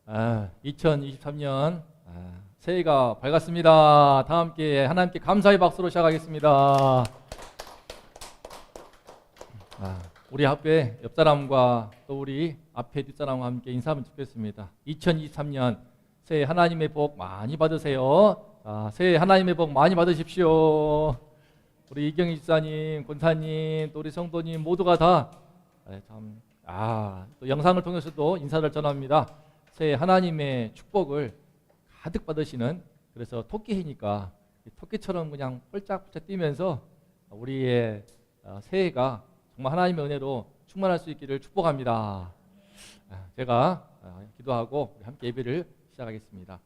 2023년 새해가 밝았습니다. 다 함께 하나님께 감사의 박수로 시작하겠습니다. 우리 학교의 옆사람과 또 우리 앞에 뒷사람과 함께 인사하면 좋겠습니다. 2023년 새해 하나님의 복 많이 받으세요. 새해 하나님의 복 많이 받으십시오. 우리 이경희 집사님, 권사님, 또 우리 성도님 모두가 다 또 영상을 통해서도 인사를 전합니다. 새해 하나님의 축복을 가득 받으시는, 그래서 토끼해니까 토끼처럼 그냥 펄짝펄짝 뛰면서 우리의 새해가 정말 하나님의 은혜로 충만할 수 있기를 축복합니다. 제가 기도하고 함께 예배를 시작하겠습니다.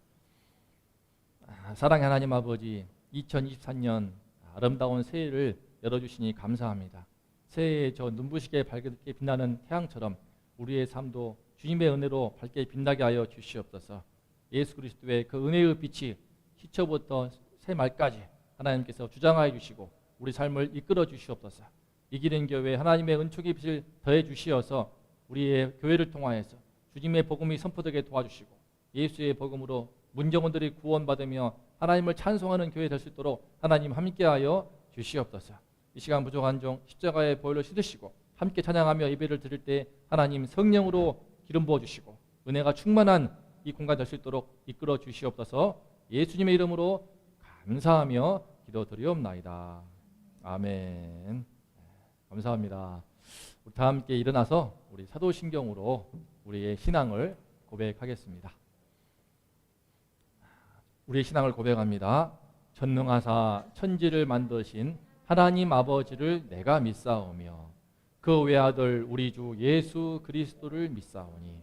사랑의 하나님 아버지, 2023년 아름다운 새해를 열어주시니 감사합니다. 새해에 저 눈부시게 밝게 빛나는 태양처럼 우리의 삶도 주님의 은혜로 밝게 빛나게 하여 주시옵소서. 예수 그리스도의 그 은혜의 빛이 시초부터 새말까지 하나님께서 주장하여 주시고 우리 삶을 이끌어 주시옵소서. 이기는 교회 하나님의 은총의 빛을 더해 주시어서 우리의 교회를 통하여서 주님의 복음이 선포되게 도와주시고 예수의 복음으로 문정원들이 구원받으며 하나님을 찬송하는 교회 될 수 있도록 하나님 함께하여 주시옵소서. 이 시간 부족한 종 십자가의 보혈로 씻으시고 함께 찬양하며 예배를 드릴 때 하나님 성령으로 기름 부어주시고 은혜가 충만한 이 공간 될 수 있도록 이끌어 주시옵소서. 예수님의 이름으로 감사하며 기도드리옵나이다. 아멘. 감사합니다. 우리 다 함께 일어나서 우리 사도신경으로 우리의 신앙을 고백하겠습니다. 우리의 신앙을 고백합니다. 전능하사 천지를 만드신 하나님 아버지를 내가 믿사오며 그 외아들 우리 주 예수 그리스도를 믿사오니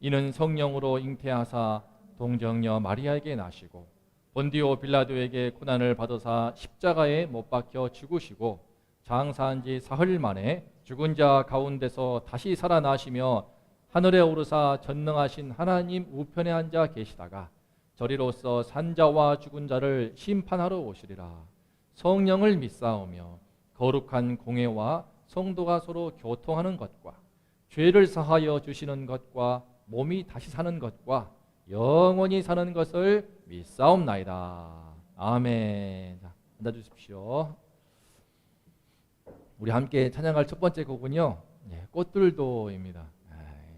이는 성령으로 잉태하사 동정녀 마리아에게 나시고 본디오 빌라도에게 고난을 받으사 십자가에 못 박혀 죽으시고 장사한 지 사흘 만에 죽은 자 가운데서 다시 살아나시며 하늘에 오르사 전능하신 하나님 우편에 앉아 계시다가 저리로서 산자와 죽은 자를 심판하러 오시리라. 성령을 믿사오며 거룩한 공회와 성도가 서로 교통하는 것과 죄를 사하여 주시는 것과 몸이 다시 사는 것과 영원히 사는 것을 믿사옵나이다. 아멘. 자, 앉아주십시오. 우리 함께 찬양할 첫 번째 곡은요, 꽃들도입니다.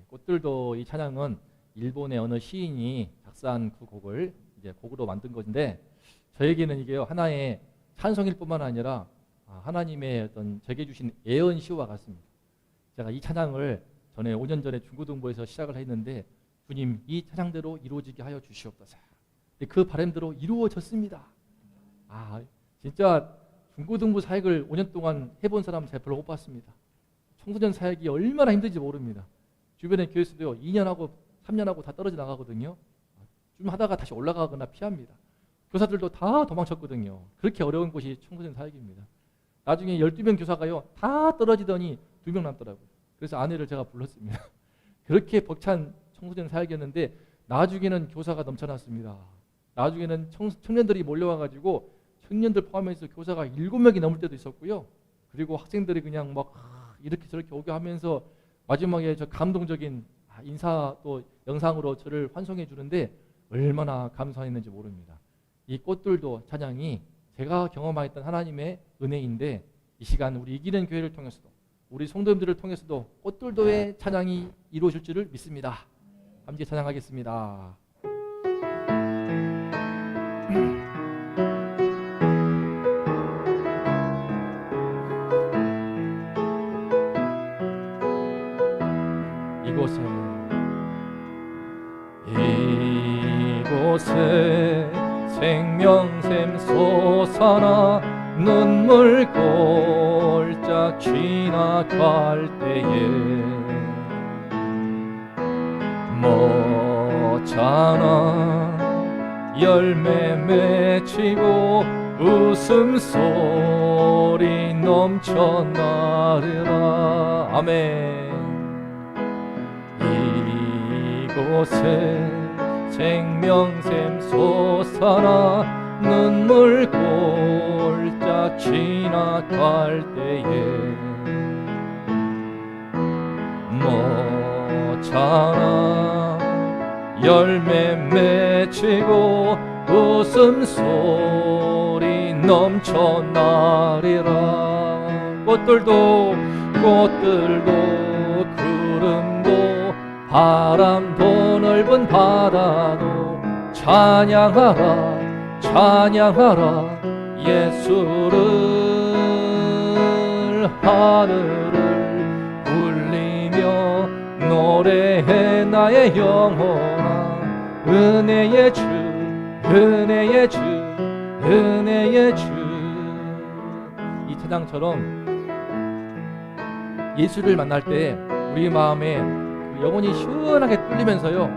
꽃들도, 이 찬양은 일본의 어느 시인이 작사한 그 곡을 이제 곡으로 만든 것인데, 저에게는 이게 하나의 찬송일 뿐만 아니라 하나님의 어떤 제게 주신 예언시와 같습니다. 제가 이 찬양을 전에 5년 전에 중고등부에서 시작을 했는데, 주님 이 찬양대로 이루어지게 하여 주시옵소서. 그 바람대로 이루어졌습니다. 진짜 중고등부 사역을 5년 동안 해본 사람 제가 별로 못 봤습니다. 청소년 사역이 얼마나 힘든지 모릅니다. 주변의 교회에서도요, 2년하고 3년하고 다 떨어져 나가거든요. 좀 하다가 다시 올라가거나 피합니다. 교사들도 다 도망쳤거든요. 그렇게 어려운 곳이 청소년 사역입니다. 나중에 12명 교사가요, 다 떨어지더니 2명 남더라고요. 그래서 아내를 제가 불렀습니다. 그렇게 벅찬 청소년 사역이었는데 나중에는 교사가 넘쳐났습니다. 나중에는 청년들이 몰려와가지고 청년들 포함해서 교사가 7명이 넘을 때도 있었고요. 그리고 학생들이 그냥 막 이렇게 저렇게 오게 하면서 마지막에 저 감동적인 인사 또 영상으로 저를 환송해 주는데 얼마나 감사했는지 모릅니다. 이 꽃들도 찬양이 제가 경험했던 하나님의 은혜인데, 이 시간 우리 이기는 교회를 통해서도 우리 성도님들을 통해서도 꽃들도의 찬양이 이루어질 줄을 믿습니다. 함께 찬양하겠습니다. 이곳에 생명샘 솟아나 눈물 골짝 지나갈 때에 멋잖아 열매 맺히고 웃음소리 넘쳐나리라. 아멘. 이곳에 생명샘 솟아나 눈물 골짝 지나갈 때에 멋잖아 열매 맺히고 웃음소리 넘쳐나리라. 꽃들도 구름도 바람도 넓은 바다도 찬양하라 찬양하라 예수를. 하늘을 울리며 노래해 나의 영혼아. 은혜의 주 은혜의 주 은혜의 주. 이 찬양처럼 예수를 만날 때 우리 마음에 그 영혼이 시원하게 뚫리면서요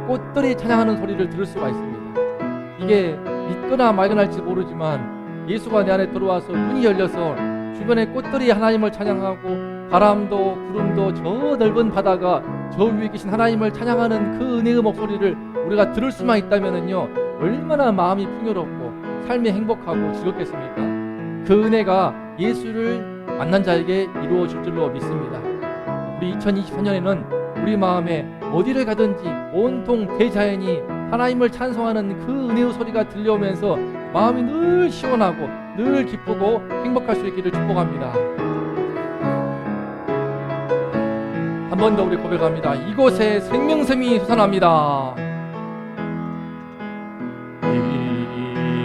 꽃들이 찬양하는 소리를 들을 수가 있습니다. 이게 믿거나 말거나 할지 모르지만 예수가 내 안에 들어와서 문이 열려서 주변에 꽃들이 하나님을 찬양하고 바람도 구름도 저 넓은 바다가 저 위에 계신 하나님을 찬양하는 그 은혜의 목소리를 우리가 들을 수만 있다면은요 얼마나 마음이 풍요롭고 삶이 행복하고 즐겁겠습니까? 그 은혜가 예수를 만난 자에게 이루어질 줄로 믿습니다. 우리 2024년에는 우리 마음에 어디를 가든지 온통 대자연이 하나님을 찬송하는 그 은혜의 소리가 들려오면서 마음이 늘 시원하고 늘 기쁘고 행복할 수 있기를 축복합니다. 한 번 더 우리 고백합니다. 이곳에 생명샘이 솟아납니다.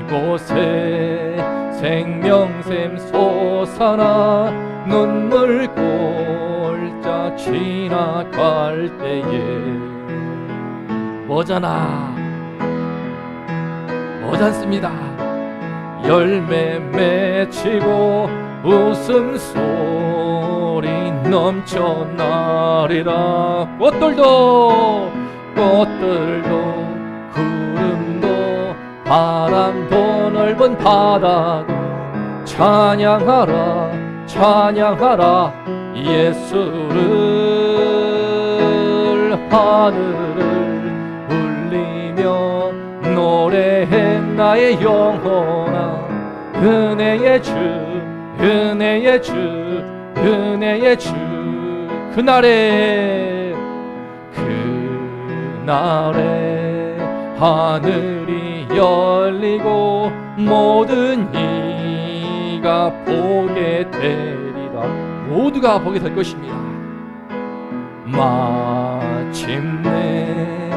이곳에 생명샘 솟아나 눈물 골짜 지나갈 때에 머잖습니다. 열매 맺히고 웃음소리 넘쳐나리라. 꽃들도 구름도 바람도 넓은 바다도 찬양하라 찬양하라 예수를. 하늘을 울리며 노래해 나의 영혼아. 은혜의 주 은혜의 주 은혜의 주. 그날에 하늘이 열리고 모든 이가 보게 되리라. 모두가 보게 될 것입니다. 마침내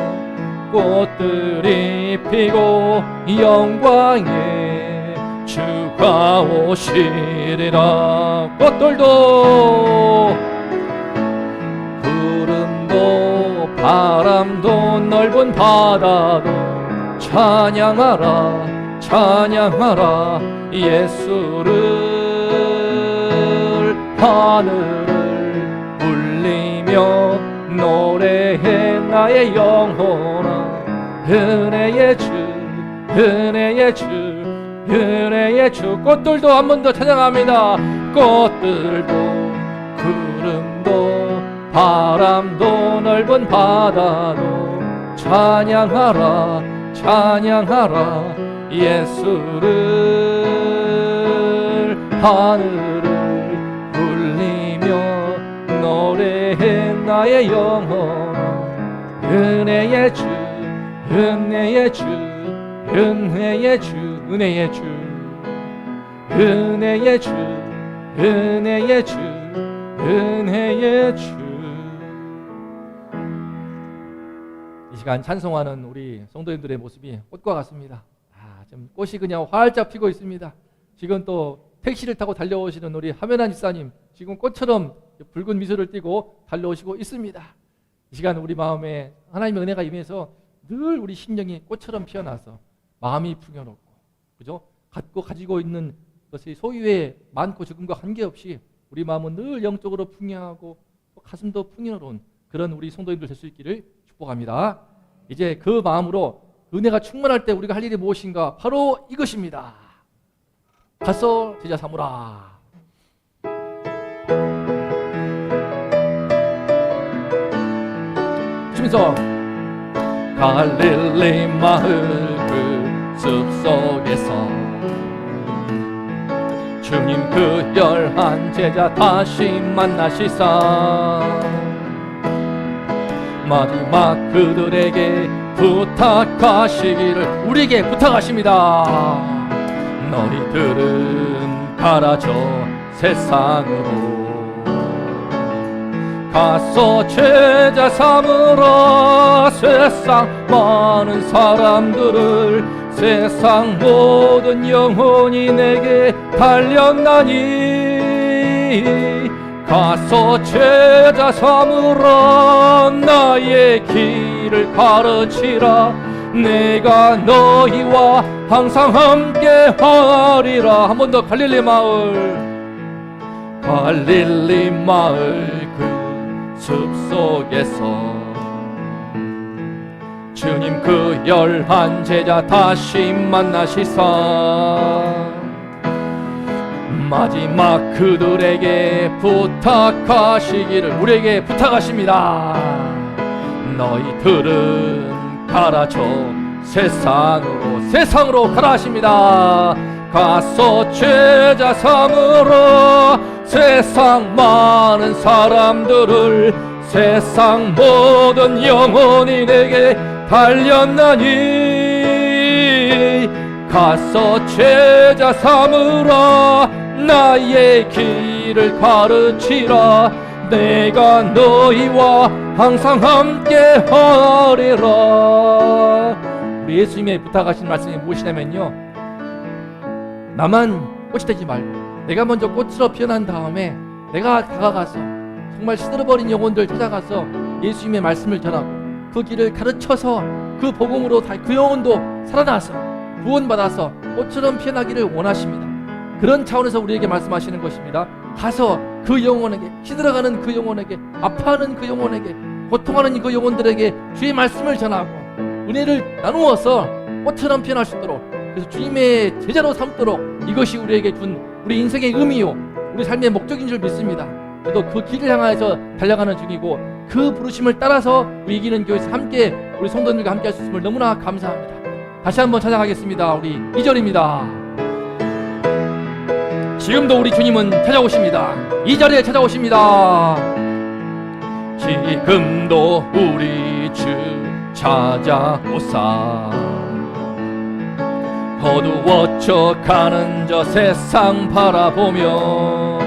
꽃들이 피고 영광의 주가 오시리라. 꽃들도 구름도 바람도 넓은 바다도 찬양하라 찬양하라 예수를. 하늘을 울리며 노래해 나의 영혼아. 은혜의 주 은혜의 주 은혜의 주. 꽃들도 한 번 더 찬양합니다. 꽃들도 구름도 바람도 넓은 바다도 찬양하라 찬양하라 예수를. 하늘을 울리며 노래해 나의 영혼아. 은혜의 주 은혜의 주 은혜의 주 은혜의 주 은혜의 주 은혜의 주 은혜의 주. 이 시간 찬송하는 우리 성도님들의 모습이 꽃과 같습니다. 지금 꽃이 그냥 활짝 피고 있습니다. 지금 또 택시를 타고 달려오시는 우리 하면한 집사님 지금 꽃처럼 붉은 미소를 띠고 달려오시고 있습니다. 이 시간 우리 마음에 하나님의 은혜가 임해서 늘 우리 심령이 꽃처럼 피어나서 마음이 풍요롭고, 그죠? 가지고 있는 것이 소유의 많고 적음과 관계없이 우리 마음은 늘 영적으로 풍요하고 가슴도 풍요로운 그런 우리 성도님들 될 수 있기를 축복합니다. 이제 그 마음으로 은혜가 충만할 때 우리가 할 일이 무엇인가? 바로 이것입니다. 가서 제자 삼으라. 주면서 갈릴리 마을 그 숲속에서 주님 그 11 제자 다시 만나시사 마지막 그들에게 부탁하시기를 우리에게 부탁하십니다. 너희들은 가라 저 세상으로 가서 제자 삼으라. 세상 많은 사람들을 세상 모든 영혼이 내게 달렸나니 가서 제자 삼으라. 나의 길을 가르치라. 내가 너희와 항상 함께 하리라. 한 번 더. 갈릴리 마을 그 숲속에서 주님 그 11 제자 다시 만나시사 마지막 그들에게 부탁하시기를 우리에게 부탁하십니다. 너희들은 가라 저 세상으로 가라 하십니다. 가서 제자 삼으라. 세상 많은 사람들을 세상 모든 영혼이 내게 달렸나니 가서 제자 삼으라. 나의 길을 가르치라. 내가 너희와 항상 함께 하리라. 우리 예수님의 부탁하신 말씀이 무엇이냐면요, 나만 꽃이 되지 말고 내가 먼저 꽃으로 피어난 다음에 내가 다가가서 정말 시들어버린 영혼들 찾아가서 예수님의 말씀을 전하고 그 길을 가르쳐서 그 복음으로 그 영혼도 살아나서 구원받아서 꽃처럼 피어나기를 원하십니다. 그런 차원에서 우리에게 말씀하시는 것입니다. 가서 그 영혼에게, 시들어가는 그 영혼에게, 아파하는 그 영혼에게, 고통하는 그 영혼들에게 주의 말씀을 전하고 은혜를 나누어서 꽃처럼 피어날 수 있도록, 그래서 주님의 제자로 삼도록, 이것이 우리에게 준 우리 인생의 의미요 우리 삶의 목적인 줄 믿습니다. 저도 그 길을 향해서 달려가는 중이고 그 부르심을 따라서 우리 이기는 교회에서 함께 우리 성도님과 함께 할 수 있음을 너무나 감사합니다. 다시 한번 찾아가겠습니다. 우리 2절입니다. 지금도 우리 주님은 찾아오십니다. 이 자리에 찾아오십니다. 지금도 우리 주 찾아오사. 어두워져 가는 저 세상 바라보며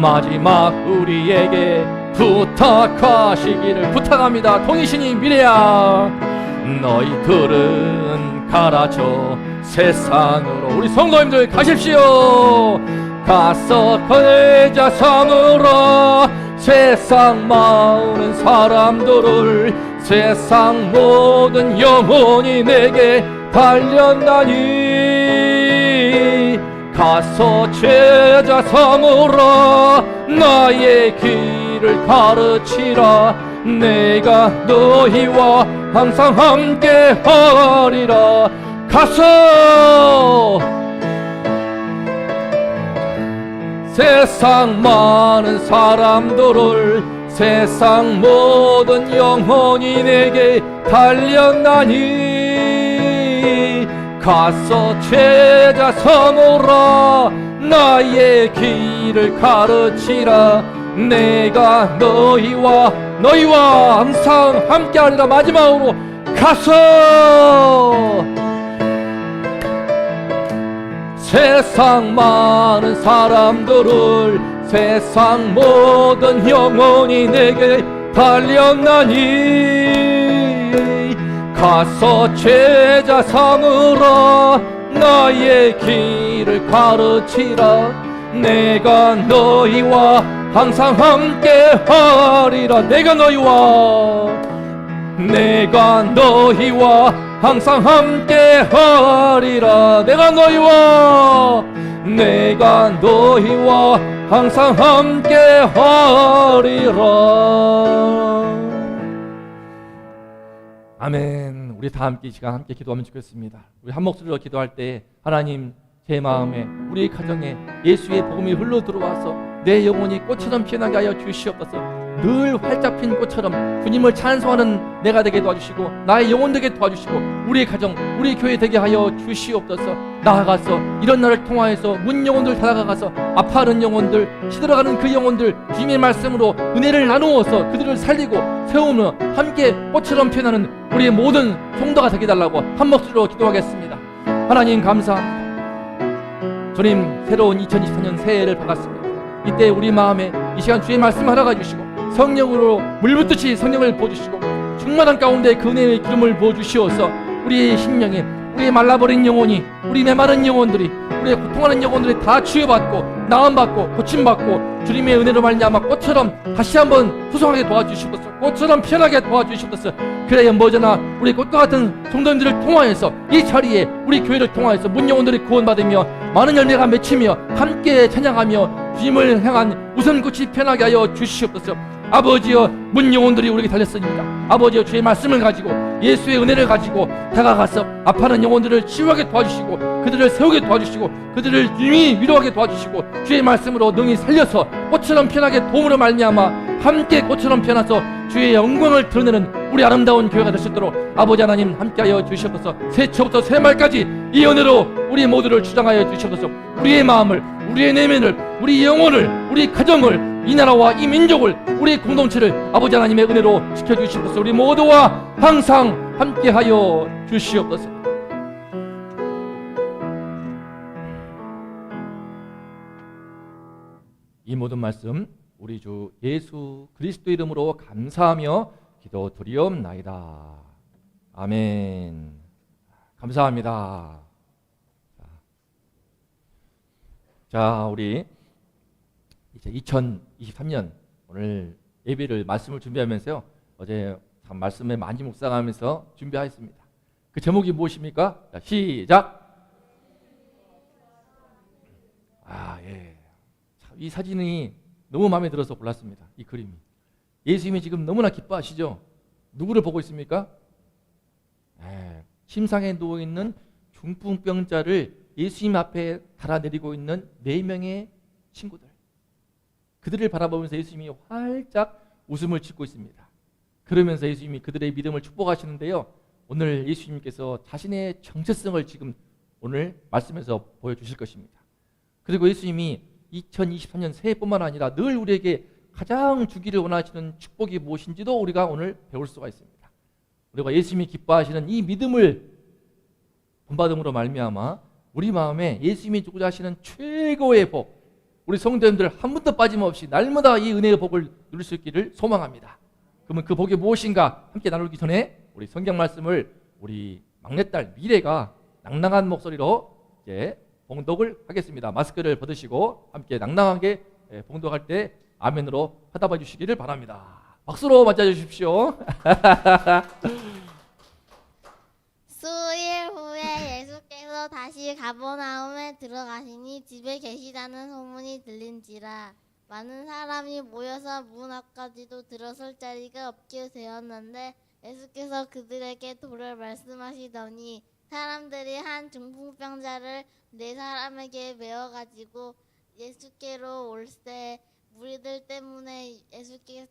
마지막 우리에게 부탁하시기를 부탁합니다. 통이신이 미래야. 너희들은 가라 저 세상으로. 우리 성도님들 가십시오. 가서 제자 삼으라. 세상 많은 사람들을 세상 모든 영혼이 내게 달렸나니 가서 제자 삼으라. 나의 길을 가르치라. 내가 너희와 항상 함께 하리라. 가서 세상 많은 사람들을 세상 모든 영혼이 내게 달렸나니 가서 제자 삼으라. 나의 길을 가르치라. 내가 너희와 항상 함께하리라. 마지막으로 가서 세상 많은 사람들을 세상 모든 영혼이 내게 달렸나니 가서 제자 삼으라. 나의 길을 가르치라. 내가 너희와 항상 함께 하리라. 내가 너희와 항상 함께 하리라. 내가 너희와 항상 함께 하리라. 아멘. 우리 다 함께 이 시간 함께 기도하면 좋겠습니다. 우리 한 목소리로 기도할 때 하나님, 제 마음에 우리 가정에 예수의 복음이 흘러 들어와서 내 영혼이 꽃처럼 피어나게 하여 주시옵소서. 늘 활짝 핀 꽃처럼 주님을 찬송하는 내가 되게 도와주시고 나의 영혼 되게 도와주시고 우리의 가정, 우리 교회 되게 하여 주시옵소서. 나아가서 이런 날을 통하여서 문 영혼들 다가가서 아파하는 영혼들, 시들어가는 그 영혼들 주님의 말씀으로 은혜를 나누어서 그들을 살리고 세우며 함께 꽃처럼 피어나는 우리의 모든 성도가 되게 달라고 한 목소리로 기도하겠습니다. 하나님 감사합니다. 주님, 새로운 2024년 새해를 받았습니다. 이때 우리 마음에 이 시간 주의 말씀 알아가 주시고 성령으로 물붓듯이 성령을 부어주시고 충만한 가운데 그 은혜의 기름을 부어주시어서 우리의 심령에, 우리의 말라버린 영혼이, 우리 메마른 영혼들이, 우리의 고통하는 영혼들이 다 치유받고 나음받고 고침받고 주님의 은혜로 말미암아 꽃처럼 다시 한번 후성하게 도와주시옵소서. 꽃처럼 피어나게 도와주시옵소서. 그래야 머저나 우리 꽃과 같은 성도님들을 통하여서 이 자리에 우리 교회를 통하여서 문 영혼들이 구원받으며 많은 열매가 맺히며 함께 찬양하며 주님을 향한 웃음꽃이 피어나게 하여 주시옵소서. 아버지여, 문 영혼들이 우리에게 달렸으니까 아버지여, 주의 말씀을 가지고 예수의 은혜를 가지고 다가가서 아파하는 영혼들을 치유하게 도와주시고 그들을 세우게 도와주시고 그들을 유미 위로하게 도와주시고 주의 말씀으로 능히 살려서 꽃처럼 피어나게 도움으로 말미암아 함께 꽃처럼 피어나서 주의 영광을 드러내는 우리 아름다운 교회가 될 수 있도록 아버지 하나님 함께하여 주시옵소서. 새초부터 새말까지 이 은혜로 우리 모두를 주장하여 주시옵소서. 우리의 마음을, 우리의 내면을, 우리 영혼을, 우리 가정을, 이 나라와 이 민족을, 우리 공동체를 아버지 하나님의 은혜로 지켜주시옵소서. 우리 모두와 항상 함께하여 주시옵소서. 이 모든 말씀 우리 주 예수 그리스도 이름으로 감사하며 기도드리옵나이다. 아멘. 감사합니다. 자, 우리 이제 2023년 오늘 예배를 말씀을 준비하면서요, 어제 참 말씀에 많이 묵상하면서 준비하였습니다. 그 제목이 무엇입니까? 자, 시작. 예. 참, 이 사진이 너무 마음에 들어서 골랐습니다. 이 그림이. 예수님이 지금 너무나 기뻐하시죠? 누구를 보고 있습니까? 침상에 누워있는 중풍병자를 예수님 앞에 달아내리고 있는 4명의 친구들. 그들을 바라보면서 예수님이 활짝 웃음을 짓고 있습니다. 그러면서 예수님이 그들의 믿음을 축복하시는데요, 오늘 예수님께서 자신의 정체성을 지금 오늘 말씀에서 보여주실 것입니다. 그리고 예수님이 2023년 새해뿐만 아니라 늘 우리에게 가장 주기를 원하시는 축복이 무엇인지도 우리가 오늘 배울 수가 있습니다. 우리가 예수님이 기뻐하시는 이 믿음을 본받음으로 말미암아 우리 마음에 예수님이 주고자 하시는 최고의 복, 우리 성도님들 한 분도 빠짐없이 날마다 이 은혜의 복을 누릴 수 있기를 소망합니다. 그러면 그 복이 무엇인가 함께 나누기 전에 우리 성경 말씀을 우리 막내딸 미래가 낭낭한 목소리로 이제 봉독을 하겠습니다. 마스크를 벗으시고 함께 낭낭하게 봉독할 때 아멘으로 화답해 주시기를 바랍니다. 박수로 맞아주십시오. 수일 후에 예수께서 다시 가버나움에 들어가시니 집에 계시다는 소문이 들린지라 많은 사람이 모여서 문 앞까지도 들어설 자리가 없게 되었는데 예수께서 그들에게 도를 말씀하시더니 사람들이 한 중풍병자를 4사람에게 메어가지고 예수께로 올세 무리들 때문에 예수께서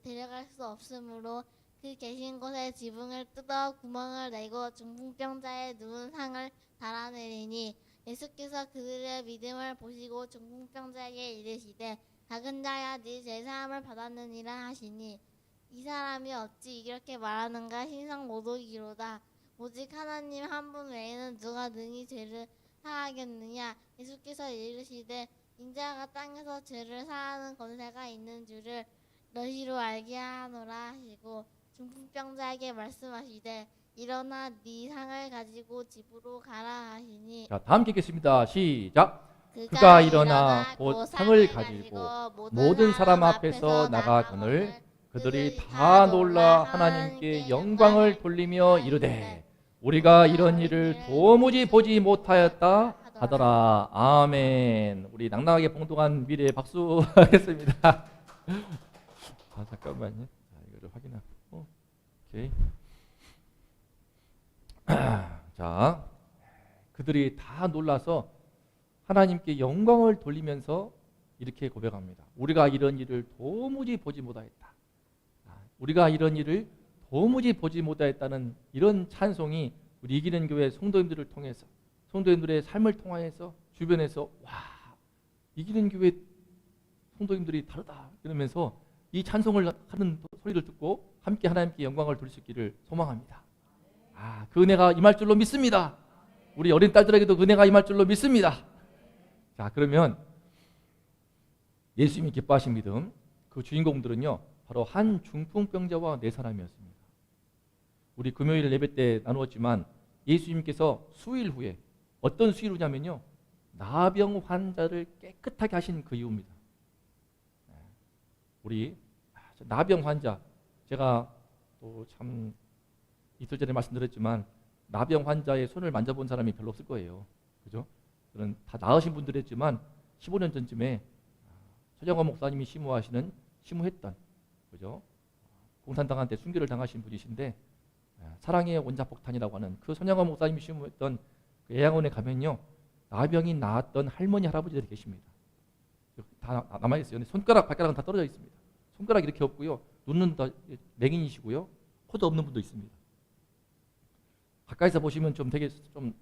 데려갈 수 없으므로 그 계신 곳에 지붕을 뜯어 구멍을 내고 중풍병자의 누운 상을 달아내리니 예수께서 그들의 믿음을 보시고 중풍병자에게 이르시되 작은 자야 네 제사함을 받았느니라 하시니 이 사람이 어찌 이렇게 말하는가 신상 모독이로다. 오직 하나님 한 분 외에는 누가 능히 죄를 사하겠느냐. 예수께서 이르시되 인자가 땅에서 죄를 사하는 권세가 있는 줄을 너희로 알게 하노라 하시고 중풍병자에게 말씀하시되 일어나 네 상을 가지고 집으로 가라 하시니. 자, 다 함께 읽겠습니다. 시작. 그가 일어나 곧 상을 가지고 모든 사람 앞에서 나가거늘 그들이 다 놀라 하나님께 영광을 돌리며 이르되 우리가 이런 일을 도무지 보지 못하였다 하더라. 아멘. 우리 낭낭하게 봉독한 미래에 박수 하겠습니다. 잠깐만요. 이거를 확인하고. 오케이. 자, 그들이 다 놀라서 하나님께 영광을 돌리면서 이렇게 고백합니다. 우리가 이런 일을 도무지 보지 못하였다. 우리가 이런 일을 도무지 보지 못하였다는 이런 찬송이 우리 이기는 교회 성도님들을 통해서 성도님들의 삶을 통하여서 주변에서 와 이기는 교회 성도님들이 다르다 이러면서 이 찬송을 하는 소리를 듣고 함께 하나님께 영광을 돌릴 수 있기를 소망합니다. 그 은혜가 임할 줄로 믿습니다. 우리 어린 딸들에게도 그 은혜가 임할 줄로 믿습니다. 자, 그러면 예수님이 기뻐하신 믿음 그 주인공들은요 바로 한 중풍병자와 네 사람이었습니다. 우리 금요일 예배 때 나누었지만 예수님께서 수일 후에 어떤 수일 후냐면요 나병 환자를 깨끗하게 하신 그 이유입니다. 우리 나병 환자 제가 또 참 이틀 전에 말씀드렸지만 나병 환자의 손을 만져본 사람이 별로 없을 거예요. 그죠? 그런 다 나으신 분들이었지만 15년 전쯤에 서정원 목사님이 심무했던 그죠? 공산당한테 순교를 당하신 분이신데 사랑의 원자폭탄이라고 하는 그 서정원 목사님이 심무했던 그 예양원에 가면요 나병이 나았던 할머니 할아버지들이 계십니다. 다 남아있어요. 근데 손가락 발가락은 다 떨어져 있습니다. 손가락 이렇게 없고요. 눈은 다 맹인이시고요. 코도 없는 분도 있습니다. 가까이서 보시면 좀 되게 좀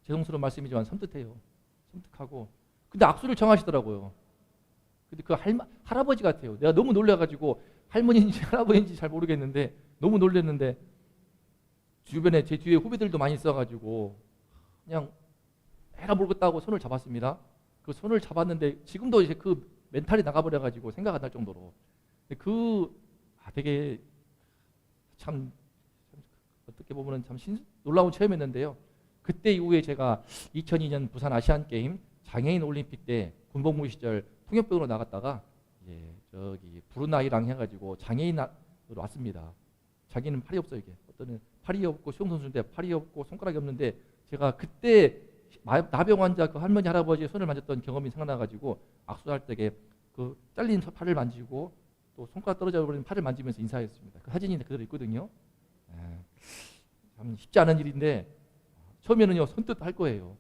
죄송스러운 말씀이지만 섬뜩해요. 섬뜩하고 근데 악수를 청하시더라고요. 근데 그 할아버지 같아요. 내가 너무 놀라가지고 할머니인지 할아버지인지 잘 모르겠는데 너무 놀랐는데 주변에 제 뒤에 후배들도 많이 있어가지고 그냥 해라 모르겠다고 손을 잡았습니다. 그 손을 잡았는데 지금도 이제 그 멘탈이 나가버려가지고 생각 안 날 정도로 되게 참 어떻게 보면 참 놀라운 체험이었는데요. 그때 이후에 제가 2002년 부산 아시안게임 장애인 올림픽 때 군복무 시절 통역병으로 나갔다가 저기 브루나이랑 해가지고 장애인으로 왔습니다. 자기는 팔이 없어요. 이게 어떤 팔이 없고 수영선수인데 팔이 없고 손가락이 없는데 제가 그때 나병 환자 그 할머니 할아버지의 손을 만졌던 경험이 생각나가지고 악수할 때에 그 잘린 팔을 만지고 또 손가락 떨어져 버린 팔을 만지면서 인사했습니다. 그 사진이 그대로 있거든요. 참 쉽지 않은 일인데 처음에는요 선뜻 할 거예요.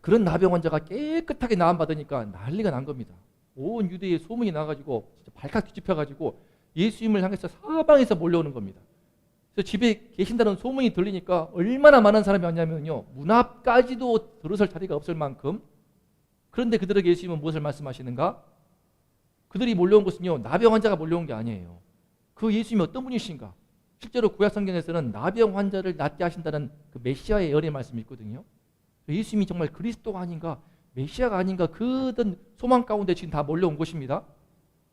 그런 나병 환자가 깨끗하게 나음 받으니까 난리가 난 겁니다. 온 유대에 소문이 나가지고 진짜 발칵 뒤집혀가지고 예수님을 향해서 사방에서 몰려오는 겁니다. 그래서 집에 계신다는 소문이 들리니까 얼마나 많은 사람이 왔냐면요 문 앞까지도 들어설 자리가 없을 만큼. 그런데 그들에게 예수님은 무엇을 말씀하시는가? 그들이 몰려온 것은요 나병 환자가 몰려온 게 아니에요. 그 예수님이 어떤 분이신가? 실제로 구약 성경에서는 나병 환자를 낫게 하신다는 그 메시아의 예언의 말씀이 있거든요. 예수님이 정말 그리스도가 아닌가, 메시아가 아닌가, 그던 소망 가운데 지금 다 몰려온 것입니다.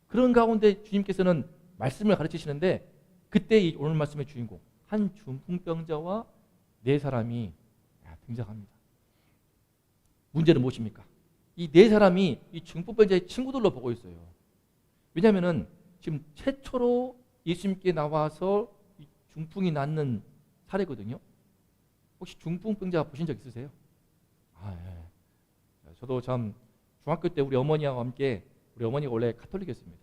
그런 가운데 주님께서는 말씀을 가르치시는데 그때 이 오늘 말씀의 주인공 한 중풍병자와 네 사람이 등장합니다. 문제는 무엇입니까? 이 네 사람이 이 중풍병자의 친구들로 보고 있어요. 왜냐하면 지금 최초로 예수님께 나와서 이 중풍이 낫는 사례거든요. 혹시 중풍병자 보신 적 있으세요? 예. 저도 참 중학교 때 우리 어머니와 함께 우리 어머니가 원래 가톨릭이었습니다.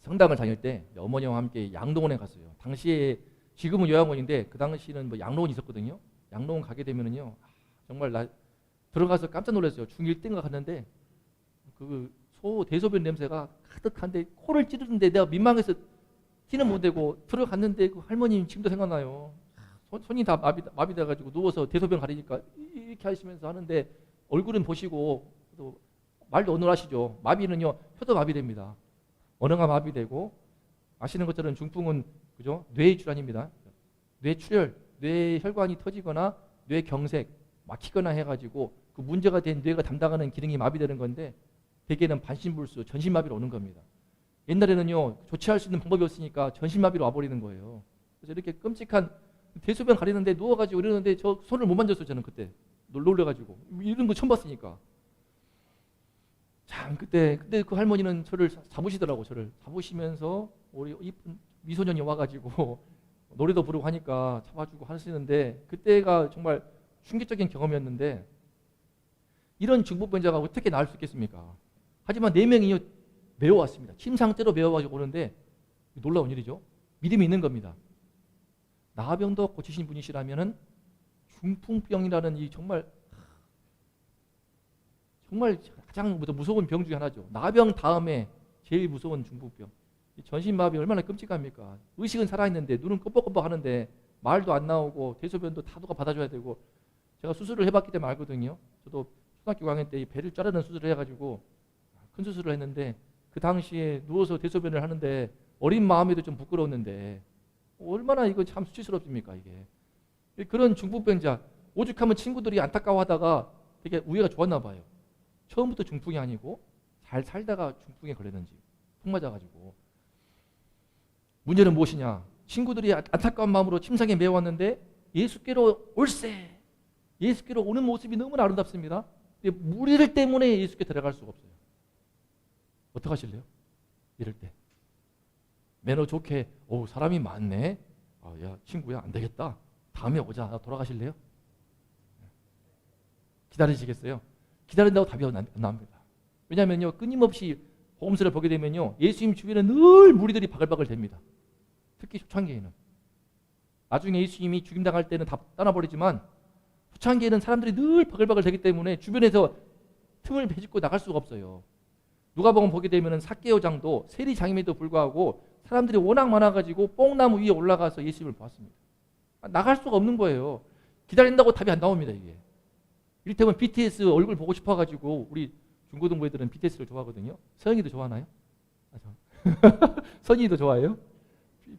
성당을 다닐 때 어머니와 함께 양동원에 갔어요. 당시에 지금은 요양원인데 그 당시에는 뭐 양로원이 있었거든요. 양로원 가게 되면은요 정말 나 들어가서 깜짝 놀랐어요. 중1 때인가 갔는데 그 대소변 냄새가 가득한데 코를 찌르는데 내가 민망해서 티는 못 내고 들어갔는데 그 할머님 지금도 생각나요. 손이 다 마비돼가지고 누워서 대소변 가리니까 이렇게 하시면서 하는데 얼굴은 보시고 또 말도 어눌하시죠. 마비는요 혀도 마비됩니다. 언어가 마비되고 아시는 것처럼 중풍은 그죠 뇌질환입니다. 뇌출혈, 뇌혈관이 터지거나 뇌경색 막히거나 해가지고 그 문제가 된 뇌가 담당하는 기능이 마비되는 건데 대개는 반신불수, 전신마비로 오는 겁니다. 옛날에는요 조치할 수 있는 방법이 없으니까 전신마비로 와버리는 거예요. 그래서 이렇게 끔찍한 대소변 가리는데 누워가지고 이러는데 저 손을 못 만졌어요. 저는 그때 놀래가지고 이런 거 처음 봤으니까. 참 그때 그 할머니는 저를 잡으시더라고. 저를 잡으시면서 우리 이쁜 미소년이 와가지고 노래도 부르고 하니까 잡아주고 하시는데 그때가 정말 충격적인 경험이었는데 이런 중풍병자가 어떻게 나을 수 있겠습니까? 하지만 4명이 메워왔습니다. 침상째로 메워가지고 오는데 놀라운 일이죠. 믿음이 있는 겁니다. 나병도 고치신 분이시라면은 중풍병이라는 이 정말 가장 무서운 병 중에 하나죠. 나병 다음에 제일 무서운 중풍병. 이 전신마비 얼마나 끔찍합니까? 의식은 살아있는데 눈은 껌뻑껌뻑 하는데 말도 안 나오고 대소변도 다 누가 받아줘야 되고. 제가 수술을 해봤기 때문에 알거든요. 저도 초등학교 강의 때 이 배를 자르는 수술을 해가지고 큰 수술을 했는데 그 당시에 누워서 대소변을 하는데 어린 마음에도 좀 부끄러웠는데 얼마나 이거 참 수치스럽습니까 이게. 그런 중풍병자 오죽하면 친구들이 안타까워하다가 되게 우애가 좋았나 봐요. 처음부터 중풍이 아니고 잘 살다가 중풍에 걸렸는지 푹 맞아가지고. 문제는 무엇이냐? 친구들이 안타까운 마음으로 침상에 메웠는데 예수께로 올세, 예수께로 오는 모습이 너무나 아름답습니다. 근데 무리들 때문에 예수께 들어갈 수가 없어요. 어떻게 하실래요? 이럴 때 매너 좋게 사람이 많네. 야 친구야 안 되겠다. 다음에 오자. 돌아가실래요? 기다리시겠어요? 기다린다고 답이 안 나옵니다. 왜냐하면요 끊임없이 복음서를 보게 되면요 예수님 주변에 늘 무리들이 바글바글 됩니다. 특히 초창기에는. 나중에 예수님이 죽임당할 때는 다 떠나버리지만 초창기에는 사람들이 늘 바글바글 되기 때문에 주변에서 틈을 베집고 나갈 수가 없어요. 누가복음 보게 되면 삭개오 장도 세리장임에도 불구하고 사람들이 워낙 많아가지고 뽕나무 위에 올라가서 예수님을 보았습니다. 나갈 수가 없는 거예요. 기다린다고 답이 안 나옵니다. 이게. 이를테면 BTS 얼굴 보고 싶어가지고 우리 중고등부 애들은 BTS를 좋아하거든요. 서영이도 좋아하나요? 선이도 좋아해요?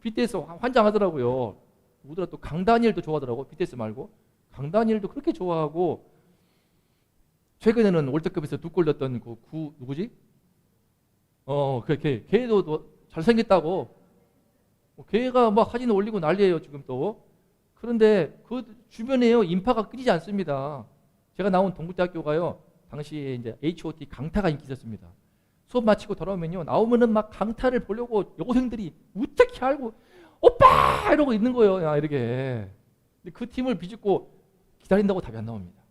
BTS 환장하더라고요. 누구더라 또 강다니엘도 좋아하더라고. BTS 말고 강다니엘도 그렇게 좋아하고 최근에는 월드컵에서 2골 넣었던 그 누구지? 걔도 잘생겼다고. 걔가 막 사진 올리고 난리예요 지금 또. 그런데 그 주변에요 인파가 끊이지 않습니다. 제가 나온 동국대학교가요 당시에 이제 H.O.T 강타가 인기 있었습니다. 수업 마치고 돌아오면요 나오면은 막 강타를 보려고 여고생들이 우떻게 알고 오빠 이러고 있는 거예요. 야 이렇게. 근데 그 팀을 비집고 기다린다고 답이 안 나옵니다.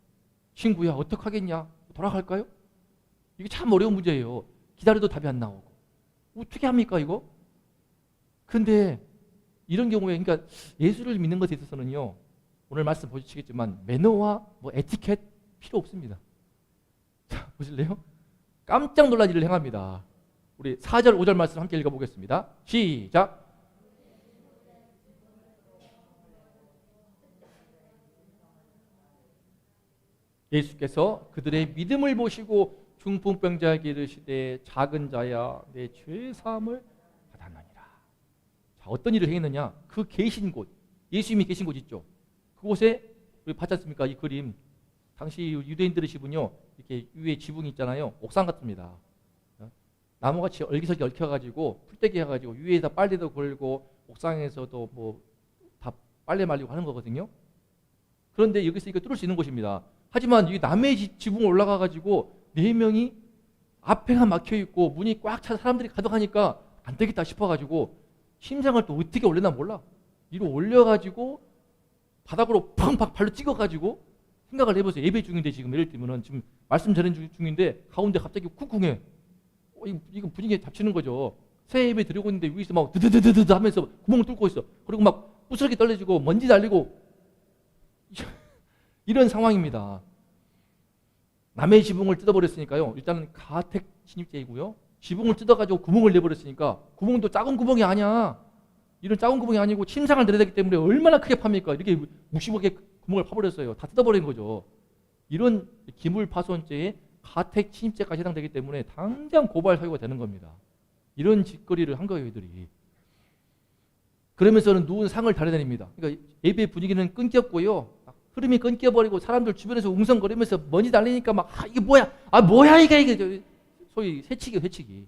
친구야 어떡하겠냐? 돌아갈까요? 이게 참 어려운 문제예요. 기다려도 답이 안 나오고 어떻게 합니까 이거? 근데 이런 경우에 그러니까 예수를 믿는 것에 있어서는요 오늘 말씀 보시겠지만 매너와 에티켓 필요 없습니다. 자 보실래요? 깜짝 놀랄 일을 행합니다. 우리 4절 5절 말씀 함께 읽어보겠습니다. 시작. 예수께서 그들의 믿음을 보시고 중풍병자에게 이르시되 작은 자야 내 죄 사함을 받았느니라. 자, 어떤 일을 행했느냐? 그 계신 곳, 예수님이 계신 곳 있죠. 그곳에 우리 봤지 않습니까? 이 그림. 당시 유대인들의 집은요 이렇게 위에 지붕이 있잖아요. 옥상 같습니다. 나무같이 얼기설기 얽혀가지고 풀떼기 해가지고 위에다 빨래도 걸고 옥상에서도 다 빨래 말리고 하는 거거든요. 그런데 여기서 이거 뚫을 수 있는 곳입니다. 하지만 이 남의 지붕 올라가가지고 4명이 앞에가 막혀 있고 문이 꽉 차서 사람들이 가득하니까 안 되겠다 싶어가지고 심장을 또 어떻게 올려나 몰라. 위로 올려가지고 바닥으로 팡팡 발로 찍어가지고 생각을 해보세요. 예배 중인데 지금 예를 들면은 지금 말씀 전해 중인데 가운데 갑자기 쿵쿵해. 이거 분위기에 잡치는 거죠. 새 예배 드리고 있는데 위에서 막 드드드드드 하면서 구멍을 뚫고 있어. 그리고 막 부스러기 떨려지고 먼지 날리고 이런 상황입니다. 남의 지붕을 뜯어버렸으니까요. 일단은 가택 침입죄이고요. 지붕을 뜯어가지고 구멍을 내버렸으니까 구멍도 작은 구멍이 아니야. 이런 작은 구멍이 아니고 침상을 내려야 되기 때문에 얼마나 크게 팝니까? 이렇게 무심하게 구멍을 파버렸어요. 다 뜯어버린 거죠. 이런 기물파손죄에 가택 침입죄까지 해당되기 때문에 당장 고발 사유가 되는 겁니다. 이런 짓거리를 한 거예요, 이들이. 그러면서는 누운 상을 달아내립니다. 그러니까 예배 분위기는 끊겼고요. 흐름이 끊겨버리고 사람들 주변에서 웅성거리면서 먼지 날리니까 막 이게 뭐야? 뭐야 이게 소위 회치기.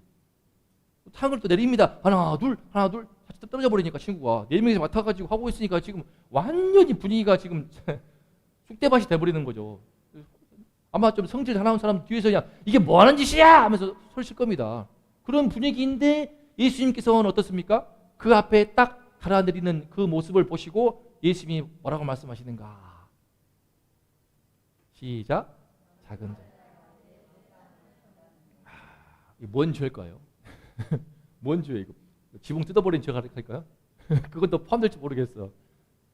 상을 또 내립니다. 하나 둘 같이 떨어져 버리니까 친구가 4명이서 맡아가지고 하고 있으니까 지금 완전히 분위기가 지금 쑥대밭이 돼버리는 거죠. 아마 좀 성질 하나온 사람 뒤에서 그냥 이게 뭐 하는 짓이야 하면서 소리 칠 겁니다. 그런 분위기인데 예수님께서는 어떻습니까? 그 앞에 딱 달아내리는 그 모습을 보시고 예수님이 뭐라고 말씀하시는가? 시작. 작은 자. 이게 뭔 죄일까요? 뭔 죄예요? 이거? 지붕 뜯어버린 죄가 할까요? 그건 또 포함될지 모르겠어.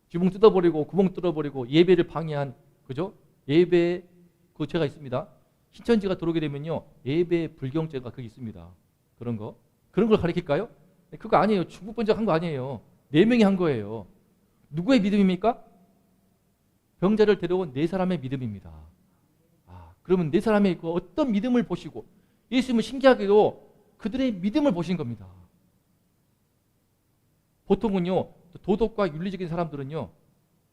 지붕 뜯어버리고 구멍 뚫어버리고 예배를 방해한 그죠? 예배 그 죄가 있습니다. 신천지가 들어오게 되면요 예배 불경죄가 그게 있습니다. 그런 걸 가리킬까요? 그거 아니에요. 중풍병자 한 거 아니에요. 4명이 한 거예요. 누구의 믿음입니까? 병자를 데려온 4사람의 믿음입니다. 그러면 4사람의 그 어떤 믿음을 보시고 예수님은 신기하게도 그들의 믿음을 보신 겁니다. 보통은요, 도덕과 윤리적인 사람들은요,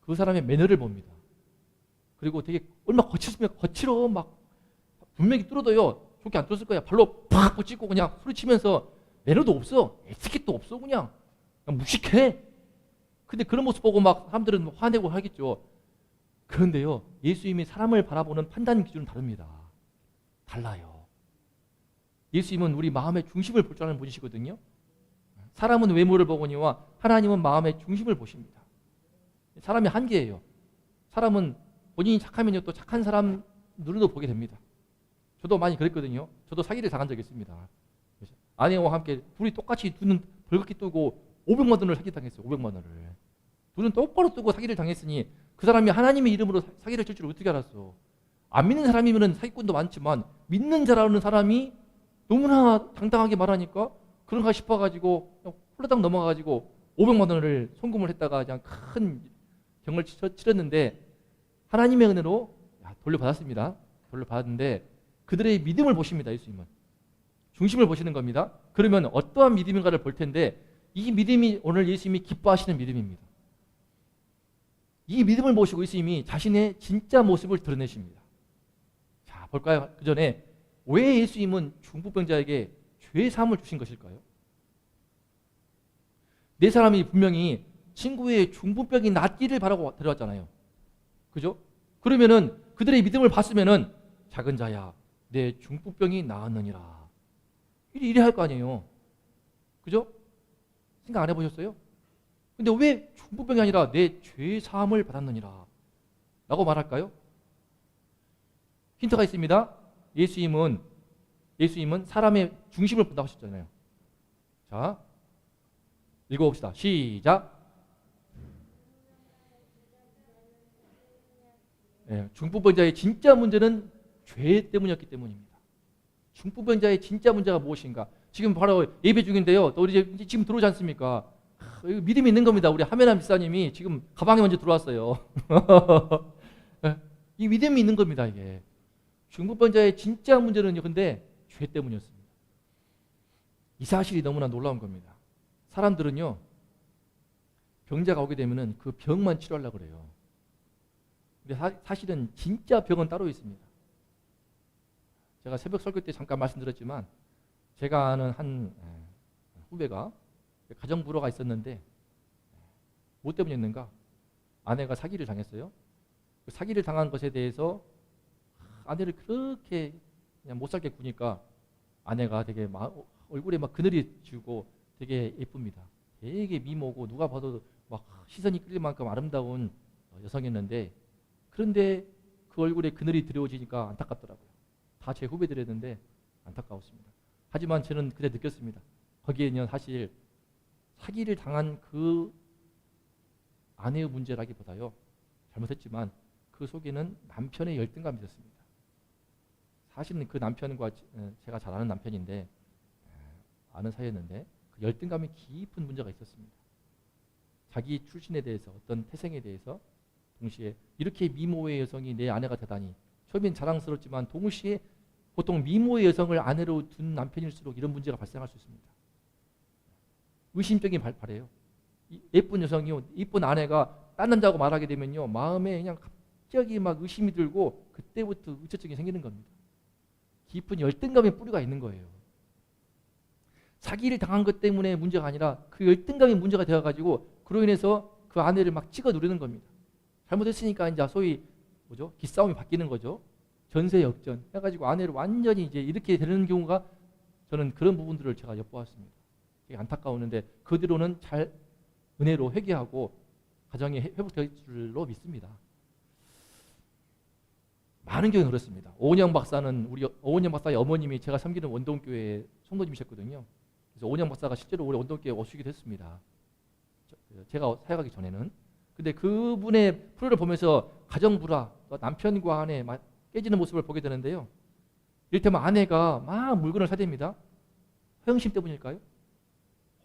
그 사람의 매너를 봅니다. 그리고 되게 얼마나 거칠어 막 분명히 뚫어도요, 좋게 안 뚫었을 거야. 발로 팍 붙이고 그냥 소리치면서 매너도 없어. 에티켓도 없어. 그냥 무식해. 근데 그런 모습 보고 막 사람들은 화내고 하겠죠. 그런데요, 예수님이 사람을 바라보는 판단 기준은 다릅니다. 달라요. 예수님은 우리 마음의 중심을 볼 줄 아는 분이시거든요. 사람은 외모를 보거니와 하나님은 마음의 중심을 보십니다. 사람이 한계예요. 사람은 본인이 착하면요, 또 착한 사람 눈으로 보게 됩니다. 저도 많이 그랬거든요. 저도 사기를 당한 적이 있습니다. 아내와 함께 둘이 똑같이 두 눈 벌겋게 뜨고 500만 원을 사기당했어요. 500만 원을. 두 눈 똑바로 뜨고 사기를 당했으니 그 사람이 하나님의 이름으로 사기를 칠 줄 어떻게 알았어. 안 믿는 사람이면 사기꾼도 많지만 믿는 자라는 사람이 너무나 당당하게 말하니까 그런가 싶어가지고 홀라당 넘어가가지고 500만 원을 송금을 했다가 그냥 큰 병을 치렀는데 하나님의 은혜로 돌려받았습니다. 돌려받았는데 그들의 믿음을 보십니다. 예수님은. 중심을 보시는 겁니다. 그러면 어떠한 믿음인가를 볼 텐데 이 믿음이 오늘 예수님이 기뻐하시는 믿음입니다. 이 믿음을 보시고 예수님이 자신의 진짜 모습을 드러내십니다. 자, 볼까요? 그 전에 왜 예수님은 중풍병자에게 죄 사함을 주신 것일까요? 4사람이 분명히 친구의 중풍병이 낫기를 바라고 데려왔잖아요. 그죠? 그러면은 그들의 믿음을 봤으면은 작은 자야, 내 중풍병이 나았느니라. 이래 할 거 아니에요. 그죠? 생각 안 해보셨어요? 근데 왜 중풍병이 아니라 내 죄 사함을 받았느니라 라고 말할까요? 힌트가 있습니다. 예수님은 사람의 중심을 본다고 하셨잖아요. 자, 읽어봅시다. 시작. 중풍병자의 진짜 문제는 죄 때문이었기 때문입니다. 중풍병자의 진짜 문제가 무엇인가? 지금 바로 예배 중인데요. 또 우리 지금 들어오지 않습니까? 믿음이 있는 겁니다. 우리 하메나 미사님이 지금 가방에 먼저 들어왔어요. 이 믿음이 있는 겁니다. 이게 중풍병자의 진짜 문제는요. 근데 죄 때문이었습니다. 이 사실이 너무나 놀라운 겁니다. 사람들은요, 병자가 오게 되면은 그 병만 치료하려고 그래요. 근데 사실은 진짜 병은 따로 있습니다. 제가 새벽 설교 때 잠깐 말씀드렸지만 제가 아는 한 후배가 가정불화가 있었는데 뭐 때문이었는가? 아내가 사기를 당했어요. 그 사기를 당한 것에 대해서 아내를 그렇게 그냥 못 살게 구니까 아내가 되게 얼굴에 막 그늘이 지고 되게 예쁩니다. 되게 미모고 누가 봐도 막 시선이 끌릴 만큼 아름다운 여성이었는데 그런데 그 얼굴에 그늘이 들어오지니까 안타깝더라고요. 다 제 후배들이었는데 안타까웠습니다. 하지만 저는 그때 느꼈습니다. 거기에는 사실 사기를 당한 그 아내의 문제라기보다요. 잘못했지만 그 속에는 남편의 열등감이 있었습니다. 사실은 그 남편과 제가 잘 아는 남편인데 아는 사이였는데 그 열등감이 깊은 문제가 있었습니다. 자기 출신에 대해서 어떤 태생에 대해서 동시에 이렇게 미모의 여성이 내 아내가 되다니 처음엔 자랑스럽지만 동시에 보통 미모의 여성을 아내로 둔 남편일수록 이런 문제가 발생할 수 있습니다. 의심적인 발해요. 예쁜 여성이요, 예쁜 아내가 딴 남자하고 말하게 되면요, 마음에 그냥 갑자기 막 의심이 들고 그때부터 의처증이 생기는 겁니다. 깊은 열등감의 뿌리가 있는 거예요. 사기를 당한 것 때문에 문제가 아니라 그 열등감이 문제가 되어가지고 그로 인해서 그 아내를 막 찍어 누르는 겁니다. 잘못했으니까 이제 소위 뭐죠? 기싸움이 바뀌는 거죠. 전세 역전 해가지고 아내를 완전히 이제 이렇게 되는 경우가 저는 그런 부분들을 제가 엿보았습니다. 되게 안타까웠는데 그 뒤로는 잘 은혜로 회개하고 가정이 회복될 줄로 믿습니다. 많은 경우 그렇습니다. 오은영 박사는 우리 오은영 박사의 어머님이 제가 섬기는 원동교회 성도님이셨거든요. 그래서 오은영 박사가 실제로 우리 원동교회에 오시기도 했습니다. 제가 사역하기 전에는. 근데 그분의 프로를 보면서 가정불화, 남편과 아내 깨지는 모습을 보게 되는데요. 이를테면 아내가 막 물건을 사댑니다. 허영심 때문일까요?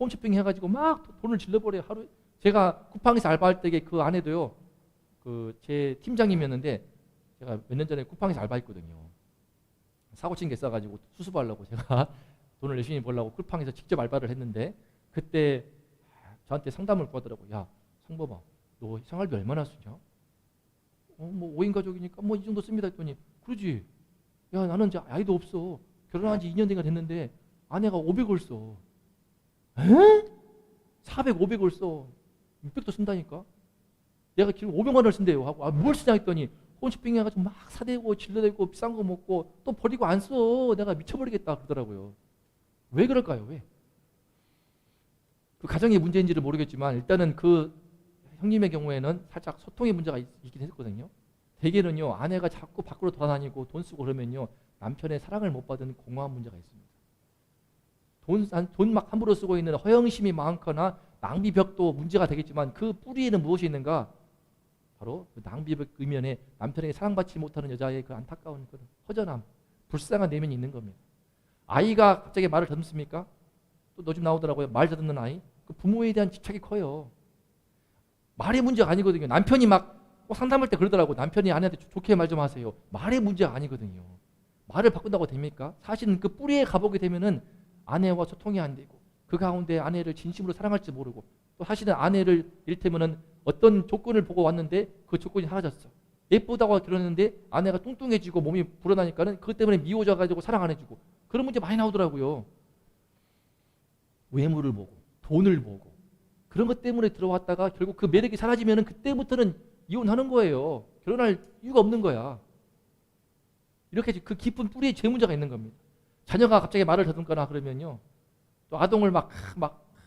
홈쇼핑 해가지고 막 돈을 질러버려요. 하루 제가 쿠팡에서 알바할 때 그 아내도요. 그 제 팀장님이었는데 제가 몇 년 전에 쿠팡에서 알바했거든요. 사고 친 게 있어가지고 수습하려고 제가 돈을 열심히 벌려고 쿠팡에서 직접 알바를 했는데 그때 저한테 상담을 구하더라고요. 야, 성범아, 너 생활비 얼마나 쓰냐? 뭐 5인 가족이니까 뭐 이 정도 씁니다 했더니 그러지. 야, 나는 이제 아이도 없어. 결혼한 지 2년 됐는데 아내가 500을 써. 에? 400, 500을 써. 600도 쓴다니까. 내가 지금 500만 원을 쓴대요 하고 뭘 쓰냐 했더니 홈쇼핑 해가지고 막 사대고 질러대고 비싼 거 먹고 또 버리고 안 써. 내가 미쳐버리겠다 그러더라고요. 왜 그럴까요? 왜? 그 가정의 문제인지를 모르겠지만 일단은 그 형님의 경우에는 살짝 소통의 문제가 있긴 했거든요. 대개는요 아내가 자꾸 밖으로 돌아다니고 돈 쓰고 그러면요 남편의 사랑을 못 받은 공허한 문제가 있습니다. 돈 막 함부로 쓰고 있는 허영심이 많거나 낭비벽도 문제가 되겠지만 그 뿌리에는 무엇이 있는가? 바로 그 낭비벽 이면에 남편에게 사랑받지 못하는 여자의 그 안타까운 그 허전함, 불쌍한 내면이 있는 겁니다. 아이가 갑자기 말을 더듬습니까? 또 요즘 나오더라고요. 말 더듬는 아이. 그 부모에 대한 집착이 커요. 말의 문제가 아니거든요. 남편이 막 상담할 때 그러더라고. 남편이 아내한테 좋게 말 좀 하세요. 말의 문제가 아니거든요. 말을 바꾼다고 됩니까? 사실은 그 뿌리에 가보게 되면은 아내와 소통이 안 되고 그 가운데 아내를 진심으로 사랑할지 모르고 또 사실은 아내를 이를테면은 어떤 조건을 보고 왔는데 그 조건이 사라졌어. 예쁘다고 결혼했는데 아내가 뚱뚱해지고 몸이 불어나니까는 그것 때문에 미워져가지고 사랑 안 해주고 그런 문제 많이 나오더라고요. 외모를 보고 돈을 보고 그런 것 때문에 들어왔다가 결국 그 매력이 사라지면은 그때부터는 이혼하는 거예요. 결혼할 이유가 없는 거야. 이렇게 그 깊은 뿌리에 죄 문제가 있는 겁니다. 자녀가 갑자기 말을 더듬거나 그러면요. 또 아동을 막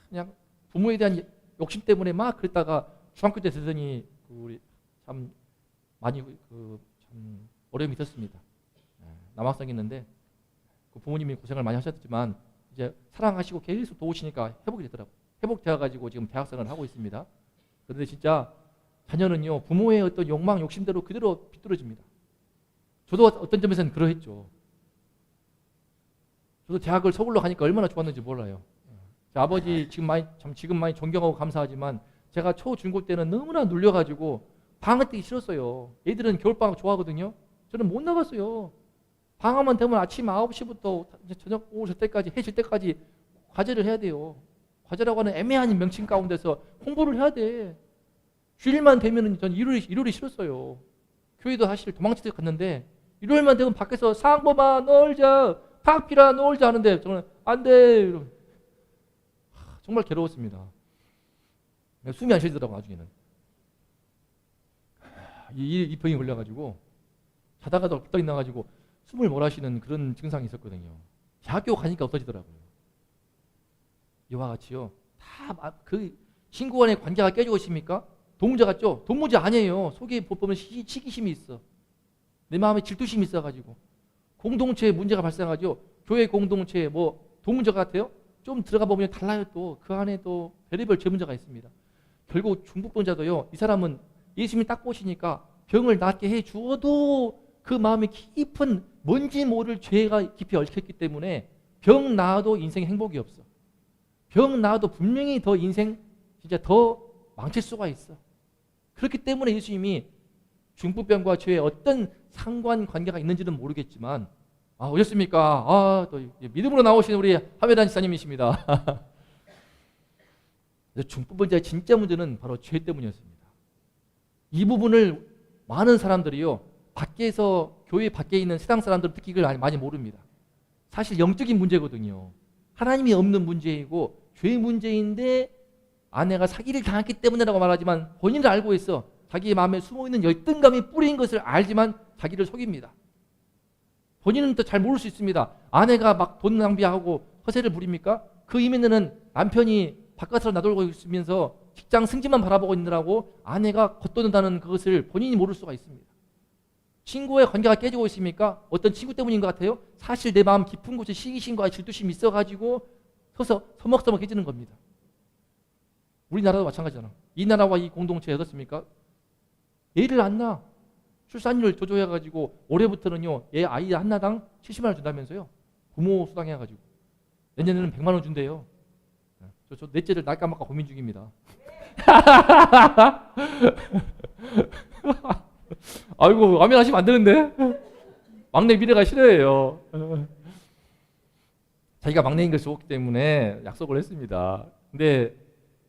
그냥 부모에 대한 욕심 때문에 막 그랬다가 중학교 때 되더니 우리 참 많이 참 어려움이 있었습니다. 남학생 있는데 그 부모님이 고생을 많이 하셨지만 이제 사랑하시고 계속 도우시니까 회복이 되더라고요. 회복되어가지고 지금 대학생을 하고 있습니다. 그런데 진짜 자녀는요 부모의 어떤 욕망, 욕심대로 그대로 비뚤어집니다. 저도 어떤 점에서는 그러했죠. 저도 대학을 서울로 가니까 얼마나 좋았는지 몰라요. 제 아버지 지금 많이 존경하고 감사하지만 제가 초, 중고 때는 너무나 눌려가지고 방학 뛰기 싫었어요. 애들은 겨울방학 좋아하거든요. 저는 못 나갔어요. 방학만 되면 아침 9시부터 저녁 오후 때까지 해질 때까지 과제를 해야 돼요. 과제라고 하는 애매한 명칭 가운데서 공부를 해야 돼. 주일만 되면 전 일요일이 싫었어요. 교회도 사실 도망치듯 갔는데 일요일만 되면 밖에서 상범아 놀자, 탁피라 놀자 하는데 저는 안 돼. 정말 괴로웠습니다. 숨이 안 쉬더라고 나중에는. 이 병이 걸려가지고 자다가도 벌떡 일어나가지고 숨을 몰아쉬는 그런 증상이 있었거든요. 대학교 가니까 없어지더라고요. 이와 같이요. 다 그 친구 간의 관계가 깨지고 있습니까? 동무자 같죠? 동무자 아니에요. 속에 보면 시기심이 있어. 내 마음에 질투심이 있어가지고 공동체에 문제가 발생하죠. 교회 공동체에 뭐 동무자 같아요? 좀 들어가 보면 달라요. 또 그 안에 또 별의별 죄 문제가 있습니다. 결국 중북병자도요. 이 사람은 예수님이 딱 보시니까 병을 낫게 해 주어도 그 마음에 깊은 뭔지 모를 죄가 깊이 얽혔기 때문에 병 나아도 인생에 행복이 없어. 병 나아도 분명히 더 인생 진짜 더 망칠 수가 있어. 그렇기 때문에 예수님이 중풍병과 죄에 어떤 상관관계가 있는지는 모르겠지만 오셨습니까? 또 믿음으로 나오신 우리 하메단 지사님이십니다. 중풍병자의 진짜 문제는 바로 죄 때문이었습니다. 이 부분을 많은 사람들이요 밖에서 교회 밖에 있는 세상 사람들은 특히 이걸 많이 모릅니다. 사실 영적인 문제거든요. 하나님이 없는 문제이고 죄 문제인데 아내가 사기를 당했기 때문이라고 말하지만 본인을 알고 있어. 자기의 마음에 숨어있는 열등감이 뿌린 것을 알지만 자기를 속입니다. 본인은 또 잘 모를 수 있습니다. 아내가 막 돈 낭비하고 허세를 부립니까? 그 이면에는 남편이 바깥으로 나돌고 있으면서 직장 승진만 바라보고 있느라고 아내가 겉도는다는 그것을 본인이 모를 수가 있습니다. 친구의 관계가 깨지고 있습니까? 어떤 친구 때문인 것 같아요? 사실 내 마음 깊은 곳에 시기심과 질투심이 있어가지고 서먹서먹해지는 겁니다. 우리나라도 마찬가지잖아. 이 나라와 이 공동체 어떻습니까? 애를 안 낳아. 출산율 조조해가지고 올해부터는요 얘 아이 하나당 70만 원 준다면서요. 부모 수당해가지고 내년에는 100만 원 준대요. 저 넷째를 날까 말까 고민 중입니다. 아이고, 아멘 하시면 안 되는데. 막내 미래가 싫어해요. 자기가 막내인 걸 좋기 때문에 약속을 했습니다. 근데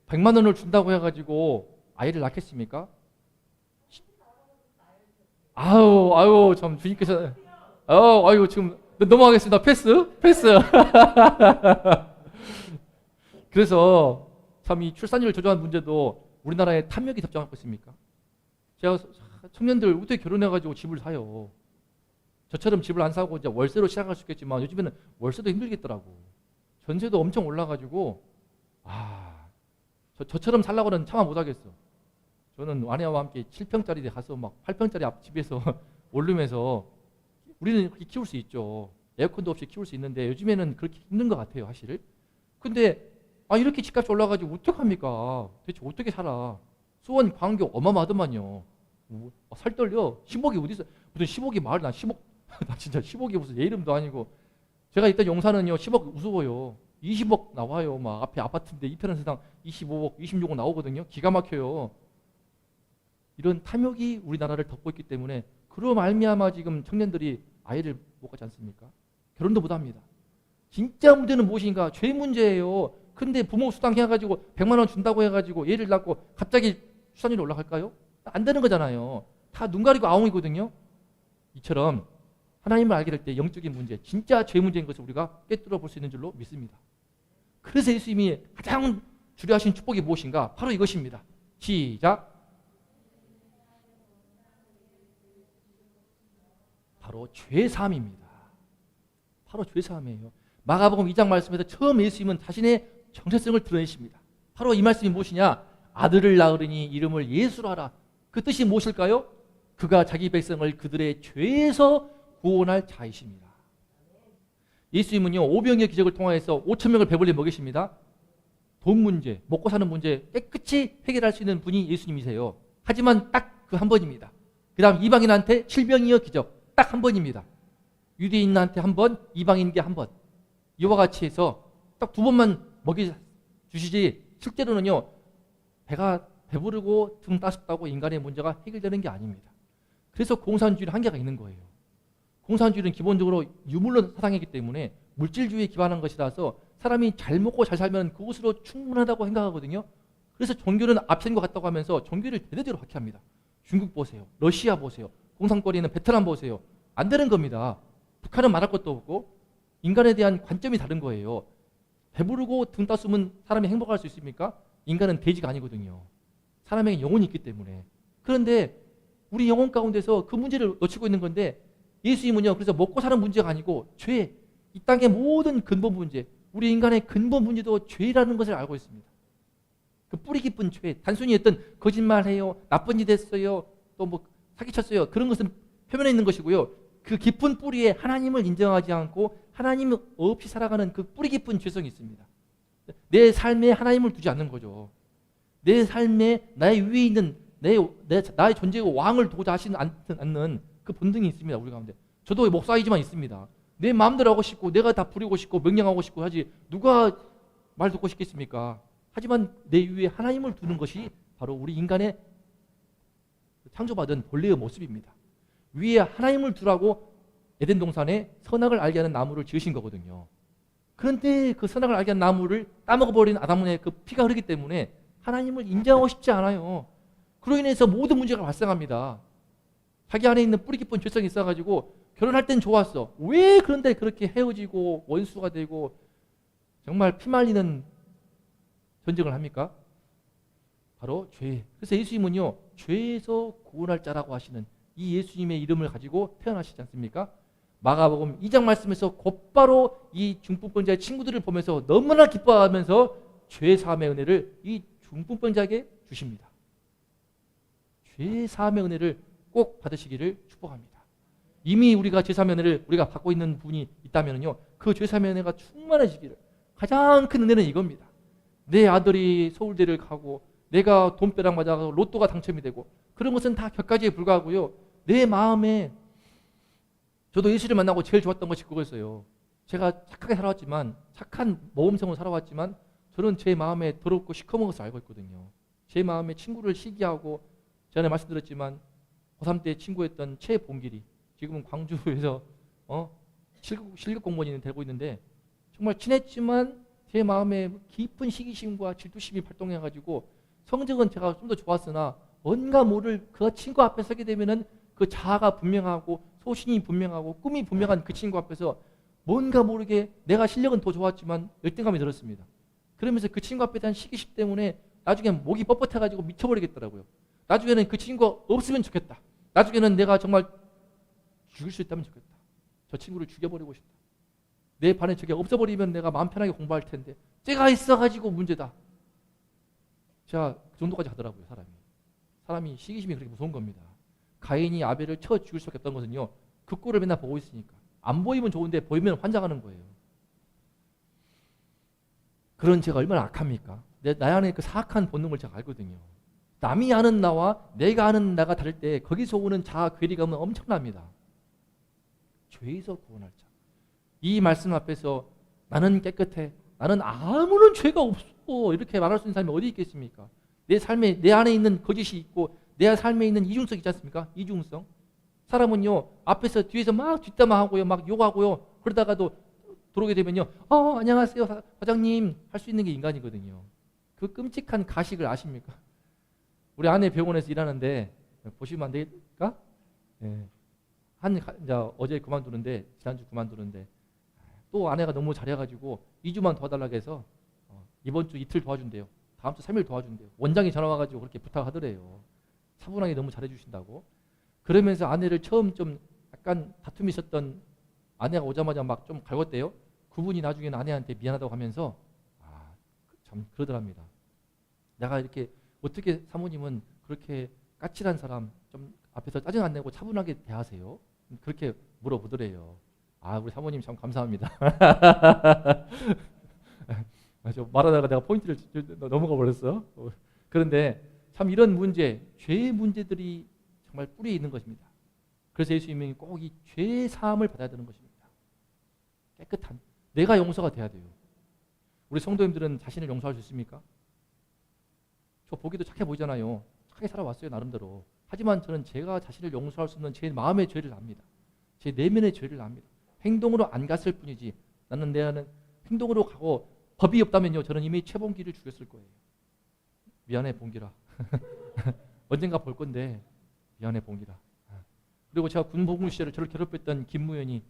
100만 원을 준다고 해가지고 아이를 낳겠습니까? 아유, 참 주님께서, 아이고 지금 넘어가겠습니다. 패스. 그래서 참 이 출산율을 조정하는 문제도 우리나라에 탐욕이 답장하고 있습니까? 제가 청년들 어떻게 결혼해가지고 집을 사요? 저처럼 집을 안 사고 이제 월세로 시작할 수 있겠지만 요즘에는 월세도 힘들겠더라고. 전세도 엄청 올라가지고 저처럼 살라고는 참아 못하겠어. 저는 아내와 함께 7평짜리 데 가서 막 8평짜리 앞집에서 올르면서 우리는 그렇게 키울 수 있죠. 에어컨도 없이 키울 수 있는데 요즘에는 그렇게 힘든 것 같아요, 사실. 근데 이렇게 집값이 올라가지고 어떡합니까? 대체 어떻게 살아? 수원, 광교 어마어마하더만요. 살 떨려. 10억이 어디 있어? 무슨 10억이 말이 나 10억 나 진짜 10억이 무슨 내 이름도 아니고. 제가 있던 용산은요 10억 우스워요. 20억 나와요. 막 앞에 아파트인데 이태원 세상 25억, 26억 나오거든요. 기가 막혀요. 이런 탐욕이 우리나라를 덮고 있기 때문에 그로 말미암아 지금 청년들이 아이를 못 갖지 않습니까? 결혼도 못 합니다. 진짜 문제는 무엇인가? 죄 문제예요. 근데 부모 수당 해가지고 100만 원 준다고 해가지고 얘를 낳고 갑자기 출산율이 올라갈까요? 안 되는 거잖아요. 다 눈 가리고 아웅이거든요. 이처럼 하나님을 알게 될 때 영적인 문제, 진짜 죄 문제인 것을 우리가 꿰뚫어 볼 수 있는 줄로 믿습니다. 그래서 예수님이 가장 주려하신 축복이 무엇인가? 바로 이것입니다. 시작. 바로 죄사함입니다. 바로 죄사함이에요. 마가복음 2장 말씀에서 처음 예수님은 자신의 정체성을 드러내십니다. 바로 이 말씀이 무엇이냐? 아들을 낳으리니 이름을 예수로 하라. 그 뜻이 무엇일까요? 그가 자기 백성을 그들의 죄에서 구원할 자이십니다. 예수님은요 오병이어 기적을 통하여서 5천 명을 배불리 먹이십니다. 돈 문제, 먹고 사는 문제 깨끗이 해결할 수 있는 분이 예수님이세요. 하지만 딱 그 한 번입니다. 그 다음 이방인한테 7병이어 기적 딱 한 번입니다. 유대인한테 한 번, 이방인에게 한 번. 이와 같이 해서 딱 2번만 먹이 주시지 실제로는요 배가 배부르고 등 따숩다고 인간의 문제가 해결되는 게 아닙니다. 그래서 공산주의는 한계가 있는 거예요. 공산주의는 기본적으로 유물론 사상이기 때문에 물질주의에 기반한 것이라서 사람이 잘 먹고 잘 살면 그것으로 충분하다고 생각하거든요. 그래서 종교는 앞선 것 같다고 하면서 종교를 대대로 박해합니다. 중국 보세요. 러시아 보세요. 공산권에는 베트남 보세요. 안 되는 겁니다. 북한은 말할 것도 없고 인간에 대한 관점이 다른 거예요. 배부르고 등 따스면 사람이 행복할 수 있습니까? 인간은 돼지가 아니거든요. 사람에게 영혼이 있기 때문에. 그런데 우리 영혼 가운데서 그 문제를 놓치고 있는 건데 예수님은요 그래서 먹고 사는 문제가 아니고 죄, 이 땅의 모든 근본 문제, 우리 인간의 근본 문제도 죄라는 것을 알고 있습니다. 그 뿌리 깊은 죄, 단순히 어떤 거짓말해요, 나쁜 짓 했어요, 또 뭐 사기쳤어요, 그런 것은 표면에 있는 것이고요. 그 깊은 뿌리에 하나님을 인정하지 않고 하나님 없이 살아가는 그 뿌리 깊은 죄성이 있습니다. 내 삶에 하나님을 두지 않는 거죠. 내 삶에 나의 위에 있는 나의 존재의 왕을 두고자 하시지 않는 그 본능이 있습니다. 우리 가운데. 저도 목사이지만 있습니다. 내 마음대로 하고 싶고 내가 다 부리고 싶고 명령하고 싶고 하지 누가 말 듣고 싶겠습니까? 하지만 내 위에 하나님을 두는 것이 바로 우리 인간의 창조받은 본래의 모습입니다. 위에 하나님을 두라고 에덴 동산에 선악을 알게 하는 나무를 지으신 거거든요. 그런데 그 선악을 알게 하는 나무를 따먹어버린 아담의 그 피가 흐르기 때문에 하나님을 인정하고 싶지 않아요. 그로 인해서 모든 문제가 발생합니다. 자기 안에 있는 뿌리 깊은 죄성이 있어가지고 결혼할 땐 좋았어. 왜 그런데 그렇게 헤어지고 원수가 되고 정말 피말리는 전쟁을 합니까? 바로 죄. 그래서 예수님은요 죄에서 구원할 자라고 하시는 이 예수님의 이름을 가지고 태어나시지 않습니까? 마가복음 2장 말씀에서 곧바로 이 중풍병자의 친구들을 보면서 너무나 기뻐하면서 죄 사함의 은혜를 이 중풍병자에게 주십니다. 죄 사함의 은혜를 꼭 받으시기를 축복합니다. 이미 우리가 죄 사함의 은혜를 우리가 받고 있는 분이 있다면요, 그 죄 사함의 은혜가 충만해지기를 가장 큰 은혜는 이겁니다. 내 아들이 서울대를 가고 내가 돈벼락 맞아서 로또가 당첨이 되고 그런 것은 다 격가지에 불과하고요. 내 마음에 저도 예수를 만나고 제일 좋았던 것이 그거였어요. 제가 착하게 살아왔지만 착한 모범생으로 살아왔지만 저는 제 마음에 더럽고 시커먼 것을 알고 있거든요. 제 마음에 친구를 시기하고 전에 말씀드렸지만 고3 때 친구였던 최봉길이 지금은 광주에서 실급 공무원이 되고 있는데 정말 친했지만 제 마음에 깊은 시기심과 질투심이 발동해가지고 성적은 제가 좀 더 좋았으나 뭔가 모를 그 친구 앞에 서게 되면은 그 자아가 분명하고 소신이 분명하고 꿈이 분명한 그 친구 앞에서 뭔가 모르게 내가 실력은 더 좋았지만 열등감이 들었습니다. 그러면서 그 친구 앞에 대한 시기심 때문에 나중에 목이 뻣뻣해가지고 미쳐버리겠더라고요. 나중에는 그 친구가 없으면 좋겠다. 나중에는 내가 정말 죽일 수 있다면 좋겠다. 저 친구를 죽여버리고 싶다. 내 반에 저게 없어버리면 내가 마음 편하게 공부할 텐데 쟤가 있어가지고 문제다. 자, 그 정도까지 하더라고요. 사람이 시기심이 그렇게 무서운 겁니다. 가인이 아벨을 쳐 죽일 수밖에 없던 것은요, 그 꼴을 맨날 보고 있으니까. 안 보이면 좋은데 보이면 환장하는 거예요. 그런 제가 얼마나 악합니까? 나 안에 그 사악한 본능을 제가 알거든요. 남이 아는 나와 내가 아는 나가 다를 때 거기서 오는 자아 괴리감은 엄청납니다. 죄에서 구원할 자. 이 말씀 앞에서 나는 깨끗해, 나는 아무런 죄가 없어, 이렇게 말할 수 있는 사람이 어디 있겠습니까? 내 삶에 내 안에 있는 거짓이 있고 내 삶에 있는 이중성 있지 않습니까? 이중성. 사람은요 앞에서 뒤에서 막 뒷담화하고요, 막 욕하고요, 그러다가도 들어오게 되면요, 안녕하세요 과장님 할 수 있는 게 인간이거든요. 그 끔찍한 가식을 아십니까? 우리 아내 병원에서 일하는데 보시면 안 될까? 네. 이제 어제 그만두는데, 지난주 그만두는데 또 아내가 너무 잘해가지고 2주만 도와달라고 해서 이번 주 이틀 도와준대요. 다음 주 3일 도와준대요. 원장이 전화 와가지고 그렇게 부탁하더래요. 차분하게 너무 잘해주신다고. 그러면서 아내를 처음 좀 약간 다툼이 있었던 아내가 오자마자 막 좀 갈궜대요. 그분이 나중에는 아내한테 미안하다고 하면서 참 그러더랍니다. 내가 이렇게 어떻게 사모님은 그렇게 까칠한 사람 좀 앞에서 짜증 안 내고 차분하게 대하세요? 그렇게 물어보더래요. 우리 사모님 참 감사합니다. 저 말하다가 내가 포인트를 넘어가 버렸어. 그런데 참 이런 문제, 죄의 문제들이 정말 뿌리에 있는 것입니다. 그래서 예수님이 꼭 이 죄 사함을 받아야 되는 것입니다. 깨끗한 내가 용서가 돼야 돼요. 우리 성도님들은 자신을 용서할 수 있습니까? 저 보기도 착해 보이잖아요. 착하게 살아왔어요 나름대로. 하지만 저는 제가 자신을 용서할 수 없는 제 마음의 죄를 압니다. 제 내면의 죄를 압니다. 행동으로 안 갔을 뿐이지 나는 내 안은 행동으로 가고 법이 없다면요 저는 이미 최봉기를 죽였을 거예요. 미안해 봉기라. 언젠가 볼 건데 미안해 봉기라. 그리고 제가 군복무 시절에 저를 괴롭혔던 김무현이,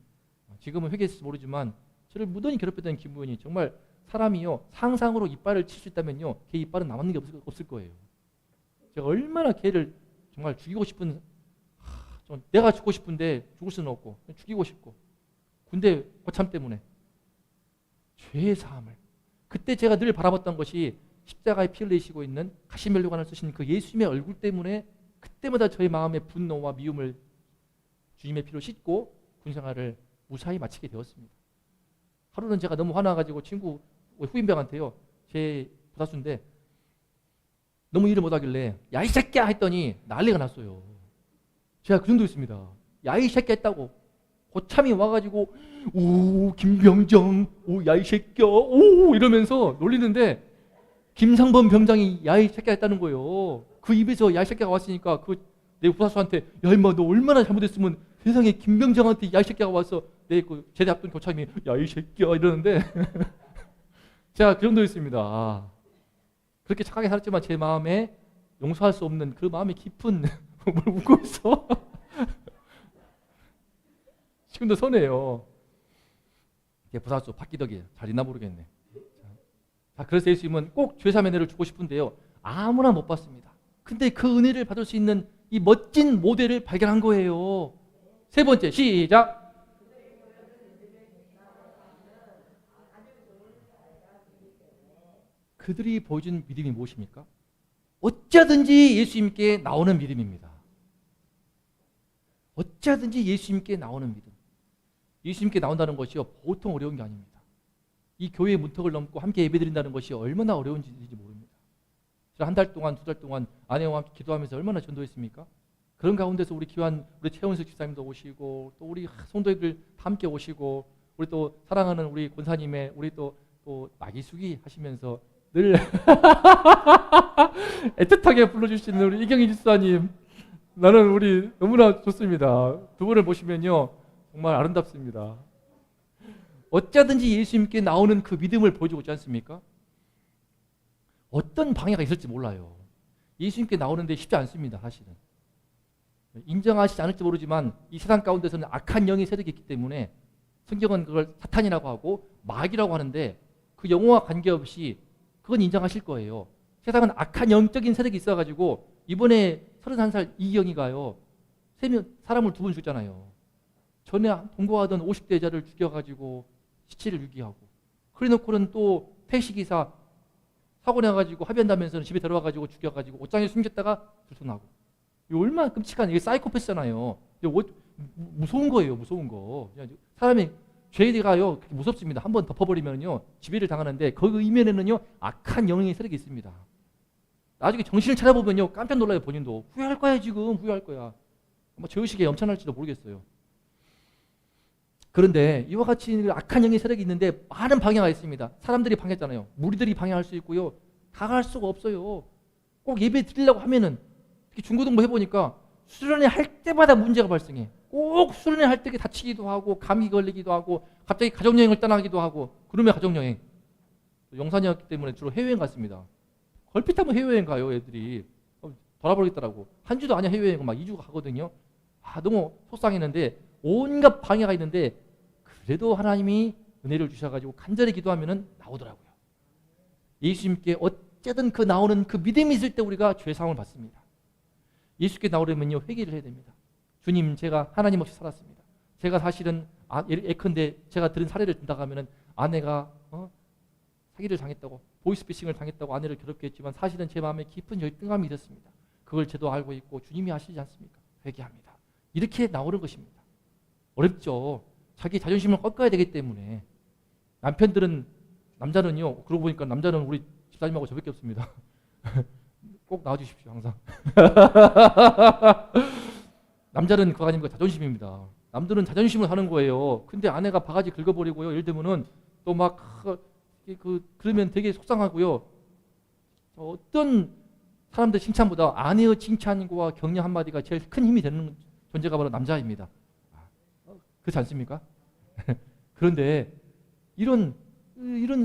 지금은 회개했을지 모르지만 저를 무던히 괴롭혔던 김무현이 정말 사람이요 상상으로 이빨을 칠 수 있다면요 걔 이빨은 남는 게 없을 거예요. 제가 얼마나 걔를 정말 죽이고 싶은, 내가 죽고 싶은데 죽을 수는 없고 죽이고 싶고, 군대 고참 때문에 죄의 사함을, 그때 제가 늘 바라봤던 것이 십자가에 피 흘리시고 있는 가시면류관을 쓰신 그 예수님의 얼굴 때문에 그때마다 저의 마음의 분노와 미움을 주님의 피로 씻고 군생활을 무사히 마치게 되었습니다. 하루는 제가 너무 화나가지고 친구 후임병한테요, 제 부사수인데 너무 일을 못하길래 야 이 새끼야 했더니 난리가 났어요. 제가 그 정도였습니다. 야 이 새끼야 했다고 고참이 와가지고 오 김병장 오 야 이 새끼야 오 이러면서 놀리는데 김상범 병장이 야 이 새끼야 했다는 거예요. 그 입에서 야 이 새끼가 왔으니까 그 내 부사수한테 야 임마 너 얼마나 잘못했으면 세상에 김병장한테 야 이 새끼가 와서 내 그 제대 앞둔 교참이 야 이 새끼야 이러는데 제가 그 정도였습니다. 그렇게 착하게 살았지만 제 마음에 용서할 수 없는 그 마음의 깊은 뭘 웃고 있어. 지금도 선해요. 이게 부사수 박기덕이에요. 잘 있나 모르겠네. 자, 그래서 예수님은 꼭 죄사의 은혜를 주고 싶은데요. 아무나 못 받습니다. 근데 그 은혜를 받을 수 있는 이 멋진 모델을 발견한 거예요. 세 번째, 시작. 그들이 보여준 믿음이 무엇입니까? 어쩌든지 예수님께 나오는 믿음입니다. 어쩌든지 예수님께 나오는 믿음. 예수님께 나온다는 것이요 보통 어려운 게 아닙니다. 이 교회의 문턱을 넘고 함께 예배드린다는 것이 얼마나 어려운지 모릅니다. 한 달 동안, 2달 동안 아내와 함께 기도하면서 얼마나 전도했습니까? 그런 가운데서 우리 귀한 우리 최원석 집사님도 오시고 또 우리 성도들 함께 오시고 우리 또 사랑하는 우리 권사님의 우리 또 마기수기 하시면서 늘 애틋하게 불러주시는 우리 이경희 집사님, 나는 우리 너무나 좋습니다. 두 분을 보시면요 정말 아름답습니다. 어쩌든지 예수님께 나오는 그 믿음을 보여주고 있지 않습니까? 어떤 방해가 있을지 몰라요. 예수님께 나오는데 쉽지 않습니다. 사실은 인정하시지 않을지 모르지만 이 세상 가운데서는 악한 영의 세력이 있기 때문에 성경은 그걸 사탄이라고 하고 마귀라고 하는데 그 영어와 관계없이 그건 인정하실 거예요. 세상은 악한 영적인 세력이 있어가지고 이번에 31살 이경이가요 사람을 2번 죽였잖아요. 전에 동거하던 50대 여자를 죽여가지고 시체를 유기하고, 그래놓고는 또 택시기사 사고 나가지고 합의한다면서 집에 들어와가지고 죽여가지고 옷장에 숨겼다가 들통나고. 이거 얼마나 끔찍한, 이게 사이코패스잖아요. 무서운 거예요. 무서운 거. 사람이 죄가요 무섭습니다. 한번 덮어버리면요 지배를 당하는데 그 이면에는요 악한 영의 세력이 있습니다. 나중에 정신을 차려보면요 깜짝 놀라요. 본인도 후회할 거야. 지금 후회할 거야. 아마 죄의식에 염천할지도 모르겠어요. 그런데 이와 같이 악한 영의 세력이 있는데 많은 방해가 있습니다. 사람들이 방해했잖아요. 무리들이 방해할 수 있고요. 다 갈 수가 없어요. 꼭 예배 드리려고 하면은, 특히 중고등부 해보니까 수련회 할 때마다 문제가 발생해. 꼭 수련회 할 때 다치기도 하고 감기 걸리기도 하고 갑자기 가족여행을 떠나기도 하고. 그러면 가족여행, 영산이었기 때문에 주로 해외여행 갔습니다. 걸핏하면 해외여행 가요. 애들이 돌아버리겠더라고. 한 주도 아니야. 해외여행 막 2주 가거든요. 너무 속상했는데 온갖 방해가 있는데 그래도 하나님이 은혜를 주셔가지고 간절히 기도하면은 나오더라고요. 예수님께 어쨌든 그 나오는 그 믿음이 있을 때 우리가 죄사함을 받습니다. 예수께 나오려면요 회개를 해야 됩니다. 주님, 제가 하나님 없이 살았습니다. 제가 사실은 예컨대 제가 들은 사례를 든다고 하면은 아내가 사기를 당했다고, 보이스피싱을 당했다고 아내를 괴롭게 했지만 사실은 제 마음에 깊은 열등감이 있었습니다. 그걸 저도 알고 있고 주님이 아시지 않습니까? 회개합니다. 이렇게 나오는 것입니다. 어렵죠. 자기 자존심을 꺾어야 되기 때문에. 남자는요, 그러고 보니까 남자는 우리 집사님하고 저밖에 없습니다. 꼭 나와주십시오, 항상. 남자는 그거 아닙니까? 자존심입니다. 남들은 자존심을 하는 거예요. 근데 아내가 바가지 긁어버리고요. 예를 들면은 또 막 그러면 되게 속상하고요. 어떤 사람들 칭찬보다 아내의 칭찬과 격려 한마디가 제일 큰 힘이 되는 존재가 바로 남자입니다. 그렇지 않습니까? 그런데 이런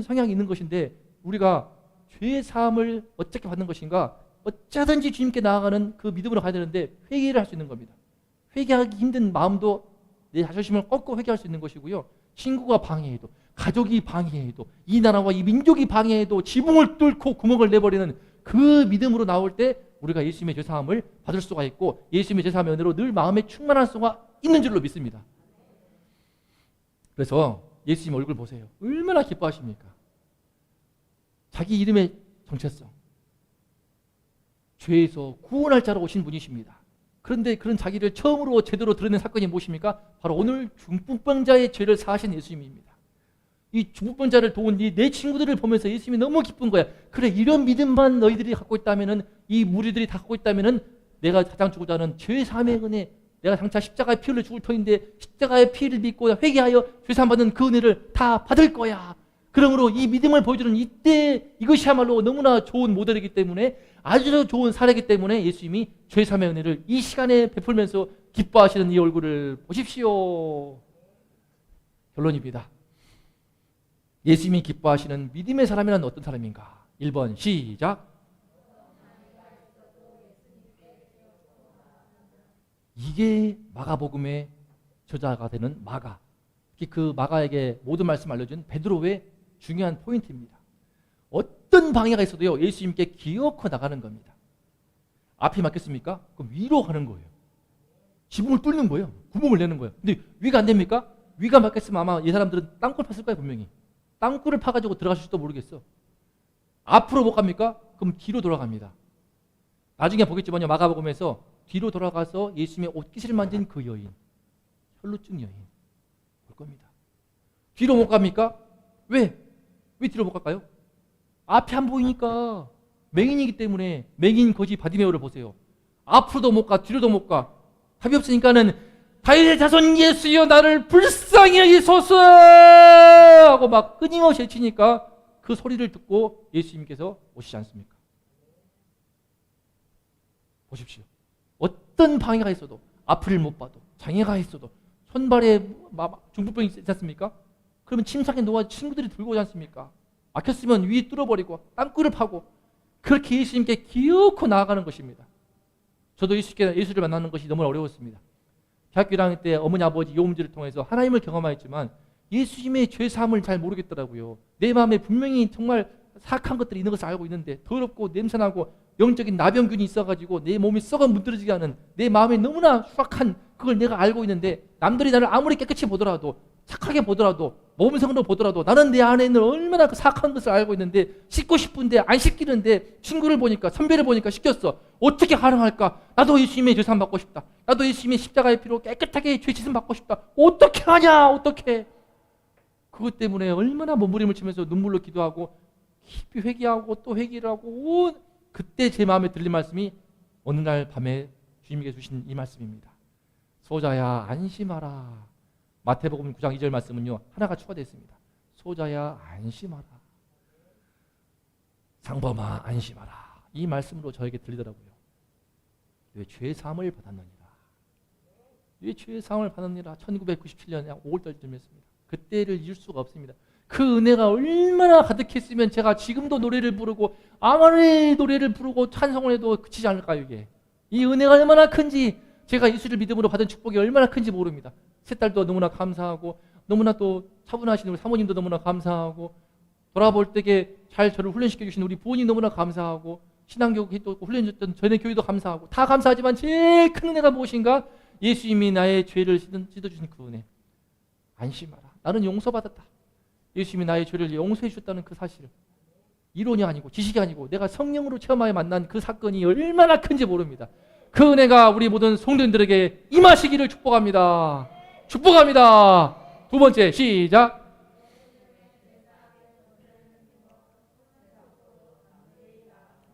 성향이 있는 것인데 우리가 죄의 사함을 어떻게 받는 것인가? 어쩌든지 주님께 나아가는 그 믿음으로 가야 되는데 회개를 할 수 있는 겁니다. 회개하기 힘든 마음도 내 자존심을 꺾고 회개할 수 있는 것이고요. 친구가 방해해도, 가족이 방해해도, 이 나라와 이 민족이 방해해도 지붕을 뚫고 구멍을 내버리는 그 믿음으로 나올 때 우리가 예수님의 죄사함을 받을 수가 있고 예수님의 죄사함의 은혜로 늘 마음에 충만할 수가 있는 줄로 믿습니다. 그래서 예수님 얼굴 보세요. 얼마나 기뻐하십니까? 자기 이름의 정체성, 죄에서 구원할 자로 오신 분이십니다. 그런데 그런 자기를 처음으로 제대로 드러낸 사건이 무엇입니까? 바로 오늘 중풍병자의 죄를 사하신 예수님입니다. 이 중풍병자를 도운 내 친구들을 보면서 예수님이 너무 기쁜 거야. 그래, 이런 믿음만 너희들이 갖고 있다면은, 이 무리들이 다 갖고 있다면은 내가 가장 주고자 하는 죄 사함의 은혜, 내가 장차 십자가의 피 흘려 죽을 터인데 십자가의 피를 믿고 회개하여 죄사함 받는 그 은혜를 다 받을 거야. 그러므로 이 믿음을 보여주는 이때 이것이야말로 너무나 좋은 모델이기 때문에, 아주 좋은 사례이기 때문에 예수님이 죄사함의 은혜를 이 시간에 베풀면서 기뻐하시는 이 얼굴을 보십시오. 결론입니다. 예수님이 기뻐하시는 믿음의 사람이란 어떤 사람인가? 1번 시작. 이게 마가복음의 저자가 되는 마가, 특히 그 마가에게 모든 말씀 알려준 베드로의 중요한 포인트입니다. 어떤 방해가 있어도요 예수님께 기어코 나가는 겁니다. 앞이 막혔습니까? 그럼 위로 가는 거예요. 지붕을 뚫는 거예요. 구멍을 내는 거예요. 근데 위가 안 됩니까? 위가 막혔으면 아마 이 사람들은 땅굴 팠을 거예요. 분명히 땅굴을 파가지고 들어가실지도 모르겠어. 앞으로 못 갑니까? 그럼 뒤로 돌아갑니다. 나중에 보겠지만요 마가복음에서 뒤로 돌아가서 예수님의 옷깃을 만진 그 여인, 혈루증 여인 볼 겁니다. 뒤로 못 갑니까? 왜 뒤로 못 갈까요? 앞이 안 보이니까. 맹인이기 때문에. 맹인 거지 바디메오를 보세요. 앞으로도 못 가, 뒤로도 못 가. 답이 없으니까는 다윗의 자손 예수여 나를 불쌍히 여기소서 하고 막 끊임없이 외치니까 그 소리를 듣고 예수님께서 오시지 않습니까? 보십시오. 어떤 방해가 있어도, 앞을 못 봐도, 장애가 있어도, 손발에 중풍병이 있지 않습니까? 그러면 침상에 누워 친구들이 들고 오지 않습니까? 막혔으면 위 뚫어버리고 땅굴을 파고 그렇게 예수님께 기어코 나아가는 것입니다. 저도 예수를 만나는 것이 너무 어려웠습니다. 대학교 1학년 때 어머니 아버지 요음지를 통해서 하나님을 경험하였지만 예수님의 죄사함을 잘 모르겠더라고요. 내 마음에 분명히 정말 사악한 것들이 있는 것을 알고 있는데 더럽고 냄새나고 영적인 나병균이 있어가지고 내 몸이 썩어 문드러지게 하는 내 마음에 너무나 수악한 그걸 내가 알고 있는데 남들이 나를 아무리 깨끗이 보더라도 착하게 보더라도 모범생으로 보더라도 나는 내 안에 있는 얼마나 그 사악한 것을 알고 있는데 씻고 싶은데 안 씻기는데 친구를 보니까 선배를 보니까 씻겼어. 어떻게 가능할까? 나도 예수님의 죄사함 받고 싶다. 나도 예수님의 십자가의 피로 깨끗하게 죄 씻음 받고 싶다. 어떻게 하냐? 어떻게? 그것 때문에 얼마나 몸부림을 치면서 눈물로 기도하고 깊이 회개하고 또 회개를 하고 그때 제 마음에 들린 말씀이 어느 날 밤에 주님께서 주신 이 말씀입니다. 소자야 안심하라. 마태복음 9장 2절 말씀은요 하나가 추가되어 있습니다. 소자야 안심하라. 상범아 안심하라. 이 말씀으로 저에게 들리더라고요. 왜 죄사함을 받았느니라. 왜 죄사함을 받았느니라. 1997년 5월달쯤이었습니다. 그때를 잊을 수가 없습니다. 그 은혜가 얼마나 가득했으면 제가 지금도 노래를 부르고 아무리 노래를 부르고 찬송을 해도 그치지 않을까요 이게. 이 은혜가 얼마나 큰지 제가 예수를 믿음으로 받은 축복이 얼마나 큰지 모릅니다. 세 딸도 너무나 감사하고 너무나 또 차분하신 우리 사모님도 너무나 감사하고 돌아볼 때에 잘 저를 훈련시켜 주신 우리 부모님 너무나 감사하고 신앙교육에 또 훈련해줬던 저희 교회도 감사하고 다 감사하지만 제일 큰 은혜가 무엇인가? 예수님이 나의 죄를 씻어주신 그 은혜. 안심하라. 나는 용서받았다. 예수님이 나의 죄를 용서해 주셨다는 그 사실. 이론이 아니고 지식이 아니고 내가 성령으로 체험하여 만난 그 사건이 얼마나 큰지 모릅니다. 그 은혜가 우리 모든 성도님들에게 임하시기를 축복합니다. 축복합니다. 두 번째 시작.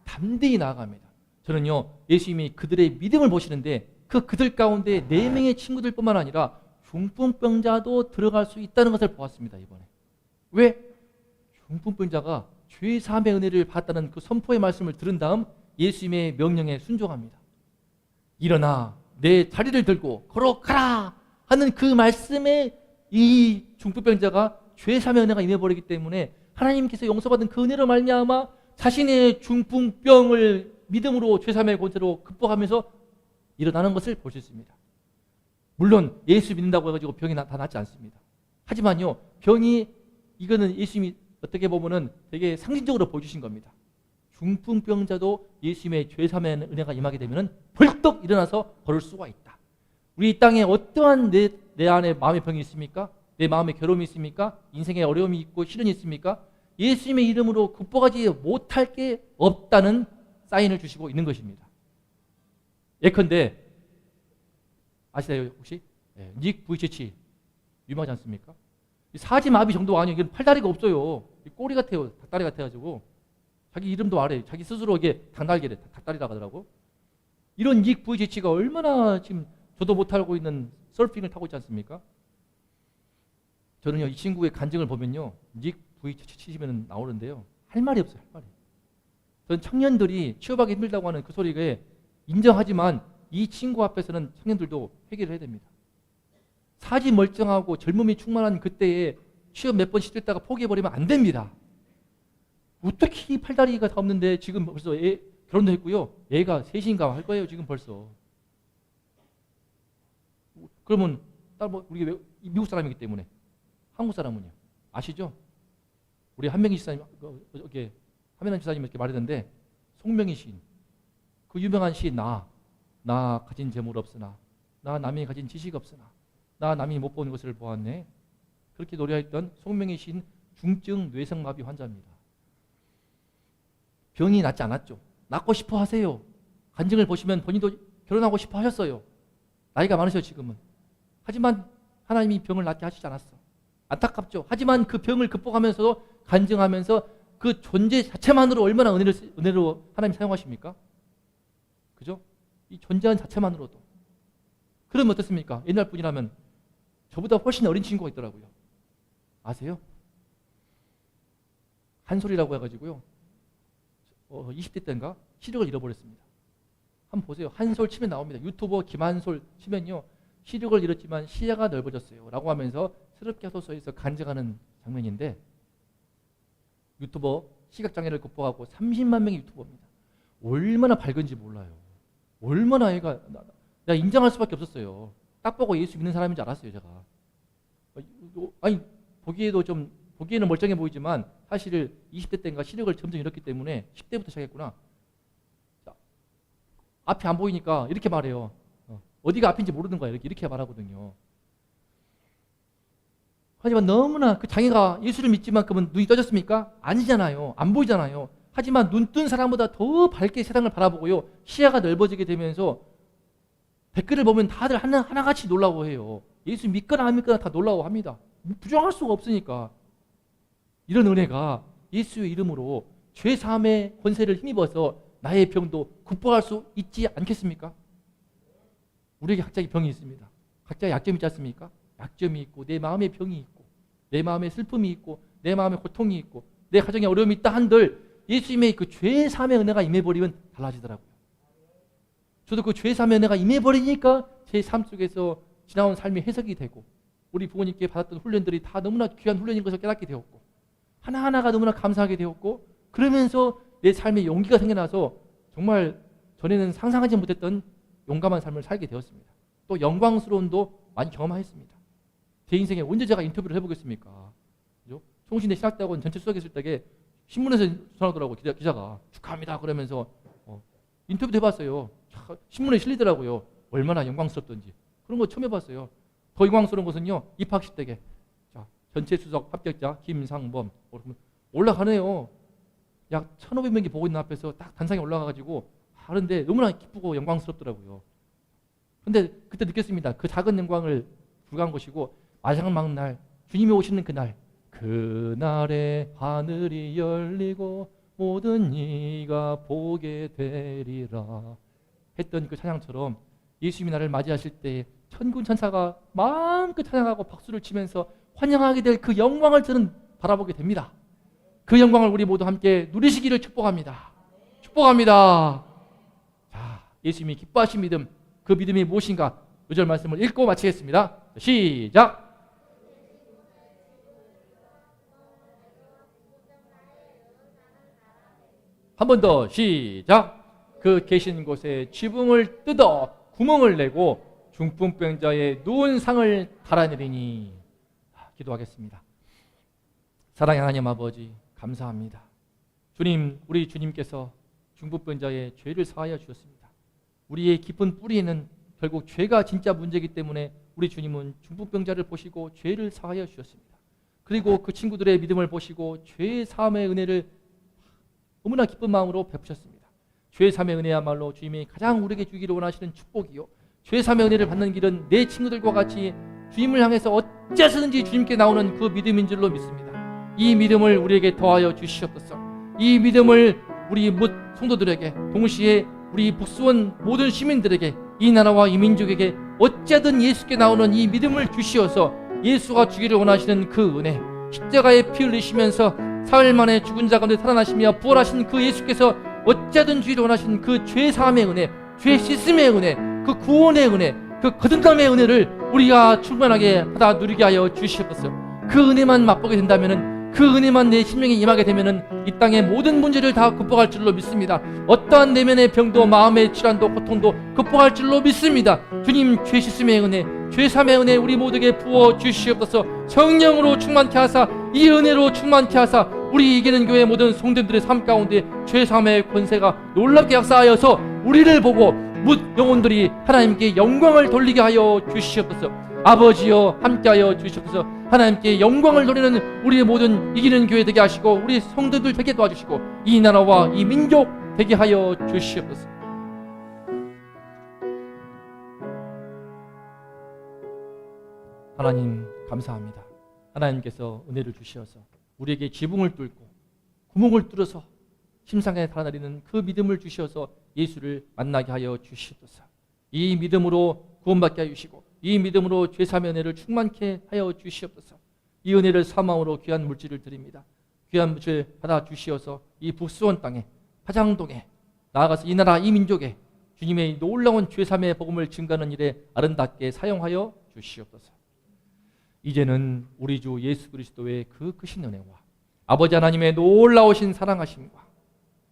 담대히 나아갑니다. 저는요 예수님이 그들의 믿음을 보시는데 그들 가운데 4명의 친구들뿐만 아니라 중풍병자도 들어갈 수 있다는 것을 보았습니다. 이번에. 왜? 중풍병자가 죄사함의 은혜를 받았다는 그 선포의 말씀을 들은 다음 예수님의 명령에 순종합니다. 일어나 내 다리를 들고 걸어가라 하는 그 말씀에 이 중풍병자가 죄사함의 은혜가 임해버리기 때문에 하나님께서 용서받은 그 은혜로 말미암아 자신의 중풍병을 믿음으로 죄사함의 권세로 극복하면서 일어나는 것을 볼 수 있습니다. 물론 예수 믿는다고 해가지고 병이 다 낫지 않습니다. 하지만요 병이 이거는 예수님이 어떻게 보면은 되게 상징적으로 보여주신 겁니다. 중풍병자도 예수님의 죄사함의 은혜가 임하게 되면은 벌떡 일어나서 걸을 수가 있다. 우리 이 땅에 어떠한 내 안에 마음의 병이 있습니까? 내 마음에 괴로움이 있습니까? 인생에 어려움이 있고 시련이 있습니까? 예수님의 이름으로 극복하지 못할 게 없다는 사인을 주시고 있는 것입니다. 예컨대 아시나요 혹시? 닉 부이치치 유명하지 않습니까? 사지마비 정도가 아니에요. 이게 팔다리가 없어요. 꼬리 같아요. 닭다리 같아가지고 자기 이름도 알아요. 자기 스스로 이게 닭날개래. 닭다리라고 하더라고. 이런 닉 부이치치가 얼마나 지금 저도 못 알고 있는 서핑을 타고 있지 않습니까? 저는요 이 친구의 간증을 보면요 닉 부이치치 치시면 나오는데요 할 말이 없어요. 할 말이. 전 청년들이 취업하기 힘들다고 하는 그 소리에 인정하지만 이 친구 앞에서는 청년들도 회개를 해야 됩니다. 사지 멀쩡하고 젊음이 충만한 그때에 취업 몇 번 시도했다가 포기해버리면 안 됩니다. 어떻게 이 팔다리가 다 없는데 지금 벌써 결혼도 했고요. 애가 셋인가 할 거예요. 지금 벌써. 그러면 우리 미국 사람이기 때문에 한국 사람은요. 아시죠? 우리 한명희 지사님 이렇게 한명희 지사님 이렇게 말했는데 송명희 시인 그 유명한 시인 나 가진 재물 없으나 나 남이 가진 지식 없으나 나 남이 못 본 것을 보았네. 그렇게 노래했던 송명희 시인 중증 뇌성마비 환자입니다. 병이 낫지 않았죠. 낫고 싶어 하세요. 간증을 보시면 본인도 결혼하고 싶어 하셨어요. 나이가 많으셔 지금은. 하지만 하나님이 병을 낫게 하시지 않았어. 안타깝죠. 하지만 그 병을 극복하면서도 간증하면서 그 존재 자체만으로 얼마나 은혜로 하나님 사용하십니까? 그죠? 이 존재한 자체만으로도. 그러면 어떻습니까? 옛날 분이라면 저보다 훨씬 어린 친구가 있더라고요. 아세요? 한솔이라고 해가지고요. 20대 때인가 시력을 잃어버렸습니다. 한번 보세요. 한솔 치면 나옵니다. 유튜버 김한솔 치면요. 시력을 잃었지만 시야가 넓어졌어요. 라고 하면서 새롭게 하소서에서 간증하는 장면인데 유튜버 시각장애를 극복하고 30만 명의 유튜버입니다. 얼마나 밝은지 몰라요. 얼마나 애가 내가 인정할 수밖에 없었어요. 딱 보고 예수 믿는 사람인 줄 알았어요. 제가. 아니 보기에는 멀쩡해 보이지만 사실 20대 때인가 시력을 점점 잃었기 때문에 10대부터 시작했구나. 자, 앞이 안 보이니까 이렇게 말해요. 어디가 앞인지 모르는 거야. 이렇게 말하거든요. 하지만 너무나 그 장애가 예수를 믿지만 그러면 눈이 떠졌습니까? 아니잖아요. 안 보이잖아요. 하지만 눈 뜬 사람보다 더 밝게 세상을 바라보고요. 시야가 넓어지게 되면서 댓글을 보면 다들 하나같이 놀라워 해요. 예수 믿거나 안 믿거나 다 놀라워 합니다. 부정할 수가 없으니까. 이런 은혜가 예수의 이름으로 죄사함의 권세를 힘입어서 나의 병도 극복할 수 있지 않겠습니까? 우리에게 각자의 병이 있습니다. 각자의 약점이 있지 않습니까? 약점이 있고 내 마음의 병이 있고 내 마음의 슬픔이 있고 내 마음의 고통이 있고 내 가정에 어려움이 있다 한들 예수님의 그 죄사함의 은혜가 임해버리면 달라지더라고요. 저도 그 죄사함의 은혜가 임해버리니까 제 삶 속에서 지나온 삶이 해석이 되고 우리 부모님께 받았던 훈련들이 다 너무나 귀한 훈련인 것을 깨닫게 되었고 하나하나가 너무나 감사하게 되었고 그러면서 내 삶에 용기가 생겨나서 정말 전에는 상상하지 못했던 용감한 삶을 살게 되었습니다. 또 영광스러움도 많이 경험했습니다. 제 인생에 언제 제가 인터뷰를 해보겠습니까? 그죠? 총신대 신학대학원 전체 수석했을 때에 신문에서 전화하더라고 기자가 축하합니다 그러면서 인터뷰도 해봤어요. 신문에 실리더라고요. 얼마나 영광스럽던지 그런 거 처음 해봤어요. 더 영광스러운 것은요 입학식 때에 자 전체 수석 합격자 김상범 올라가네요. 약 1,500명이 보고 있는 앞에서 딱 단상에 올라가가지고 하는데 너무나 기쁘고 영광스럽더라고요. 근데 그때 느꼈습니다. 그 작은 영광을 불과한 것이고 마지막 날 주님이 오시는 그날에 하늘이 열리고 모든 이가 보게 되리라 했던 그 찬양처럼 예수님이 나를 맞이하실 때 천군 천사가 마음껏 찬양하고 박수를 치면서 환영하게 될 그 영광을 저는 바라보게 됩니다. 그 영광을 우리 모두 함께 누리시기를 축복합니다. 축복합니다. 자, 예수님이 기뻐하신 믿음, 그 믿음이 무엇인가 5절 말씀을 읽고 마치겠습니다. 시작! 한 번 더 시작! 그 계신 곳에 지붕을 뜯어 구멍을 내고 중풍병자의 누운 상을 달아내리니. 기도하겠습니다. 사랑의 하나님 아버지 감사합니다. 주님, 우리 주님께서 중풍병자의 죄를 사하여 주셨습니다. 우리의 깊은 뿌리에는 결국 죄가 진짜 문제이기 때문에 우리 주님은 중풍병자를 보시고 죄를 사하여 주셨습니다. 그리고 그 친구들의 믿음을 보시고 죄 사함의 은혜를 너무나 기쁜 마음으로 베푸셨습니다. 죄 사함의 은혜야말로 주님이 가장 우리에게 주기를 원하시는 축복이요, 죄 사함의 은혜를 받는 길은 내 친구들과 같이 주님을 향해서 어째서든지 주님께 나오는 그 믿음인 줄로 믿습니다. 이 믿음을 우리에게 더하여 주시옵소서. 이 믿음을 우리 뭇 성도들에게, 동시에 우리 북수원 모든 시민들에게, 이 나라와 이 민족에게 어째든 예수께 나오는 이 믿음을 주시어서 예수가 주기를 원하시는 그 은혜, 십자가에 피 흘리시면서 사흘 만에 죽은 자 가운데 살아나시며 부활하신 그 예수께서 어째든 주기를 원하시는 그 죄 사함의 은혜, 죄 씻음의 은혜, 그 구원의 은혜, 그 거듭남의 은혜를 우리가 충만하게 하다 누리게 하여 주시옵소서. 그 은혜만 맛보게 된다면은, 그 은혜만 내 심령에 임하게 되면은 이 땅의 모든 문제를 다 극복할 줄로 믿습니다. 어떠한 내면의 병도 마음의 질환도 고통도 극복할 줄로 믿습니다. 주님, 죄 씻음의 은혜, 죄 사함의 은혜 우리 모두에게 부어 주시옵소서. 성령으로 충만케 하사, 이 은혜로 충만케 하사 우리 이기는 교회 모든 성도들의 삶 가운데 죄 사함의 권세가 놀랍게 역사하여서 우리를 보고 뭇 영혼들이 하나님께 영광을 돌리게 하여 주시옵소서. 아버지여 함께하여 주시옵소서. 하나님께 영광을 돌리는 우리의 모든 이기는 교회 되게 하시고 우리 성도들 되게 도와주시고 이 나라와 이 민족 되게 하여 주시옵소서. 하나님 감사합니다. 하나님께서 은혜를 주시어서 우리에게 지붕을 뚫고 구멍을 뚫어서 심상에 달아내리는 그 믿음을 주시어서 예수를 만나게 하여 주시옵소서. 이 믿음으로 구원받게 하여 주시고 이 믿음으로 죄사함의 은혜를 충만케 하여 주시옵소서. 이 은혜를 사망으로 귀한 물질을 드립니다. 귀한 묻을 받아 주시어서 이 북수원 땅에 화장동에 나아가서 이 나라 이 민족에 주님의 놀라운 죄사함의 복음을 증거하는 일에 아름답게 사용하여 주시옵소서. 이제는 우리 주 예수 그리스도의 그 크신 은혜와 아버지 하나님의 놀라우신 사랑하심과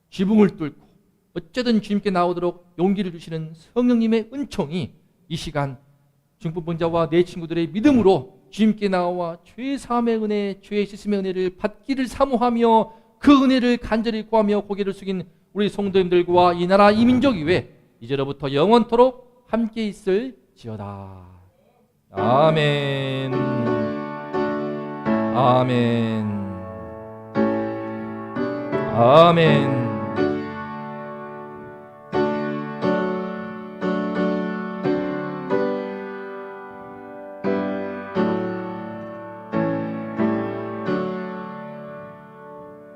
지붕을 뚫고 어쩌든 주님께 나오도록 용기를 주시는 성령님의 은총이 이 시간 중풍병자와 내 친구들의 믿음으로 주님께 나와 죄 사함의 은혜, 죄 씻음의 은혜를 받기를 사모하며 그 은혜를 간절히 구하며 고개를 숙인 우리 성도님들과 이 나라 이 민족 위에 이제로부터 영원토록 함께 있을지어다. 아멘. 아멘. 아멘.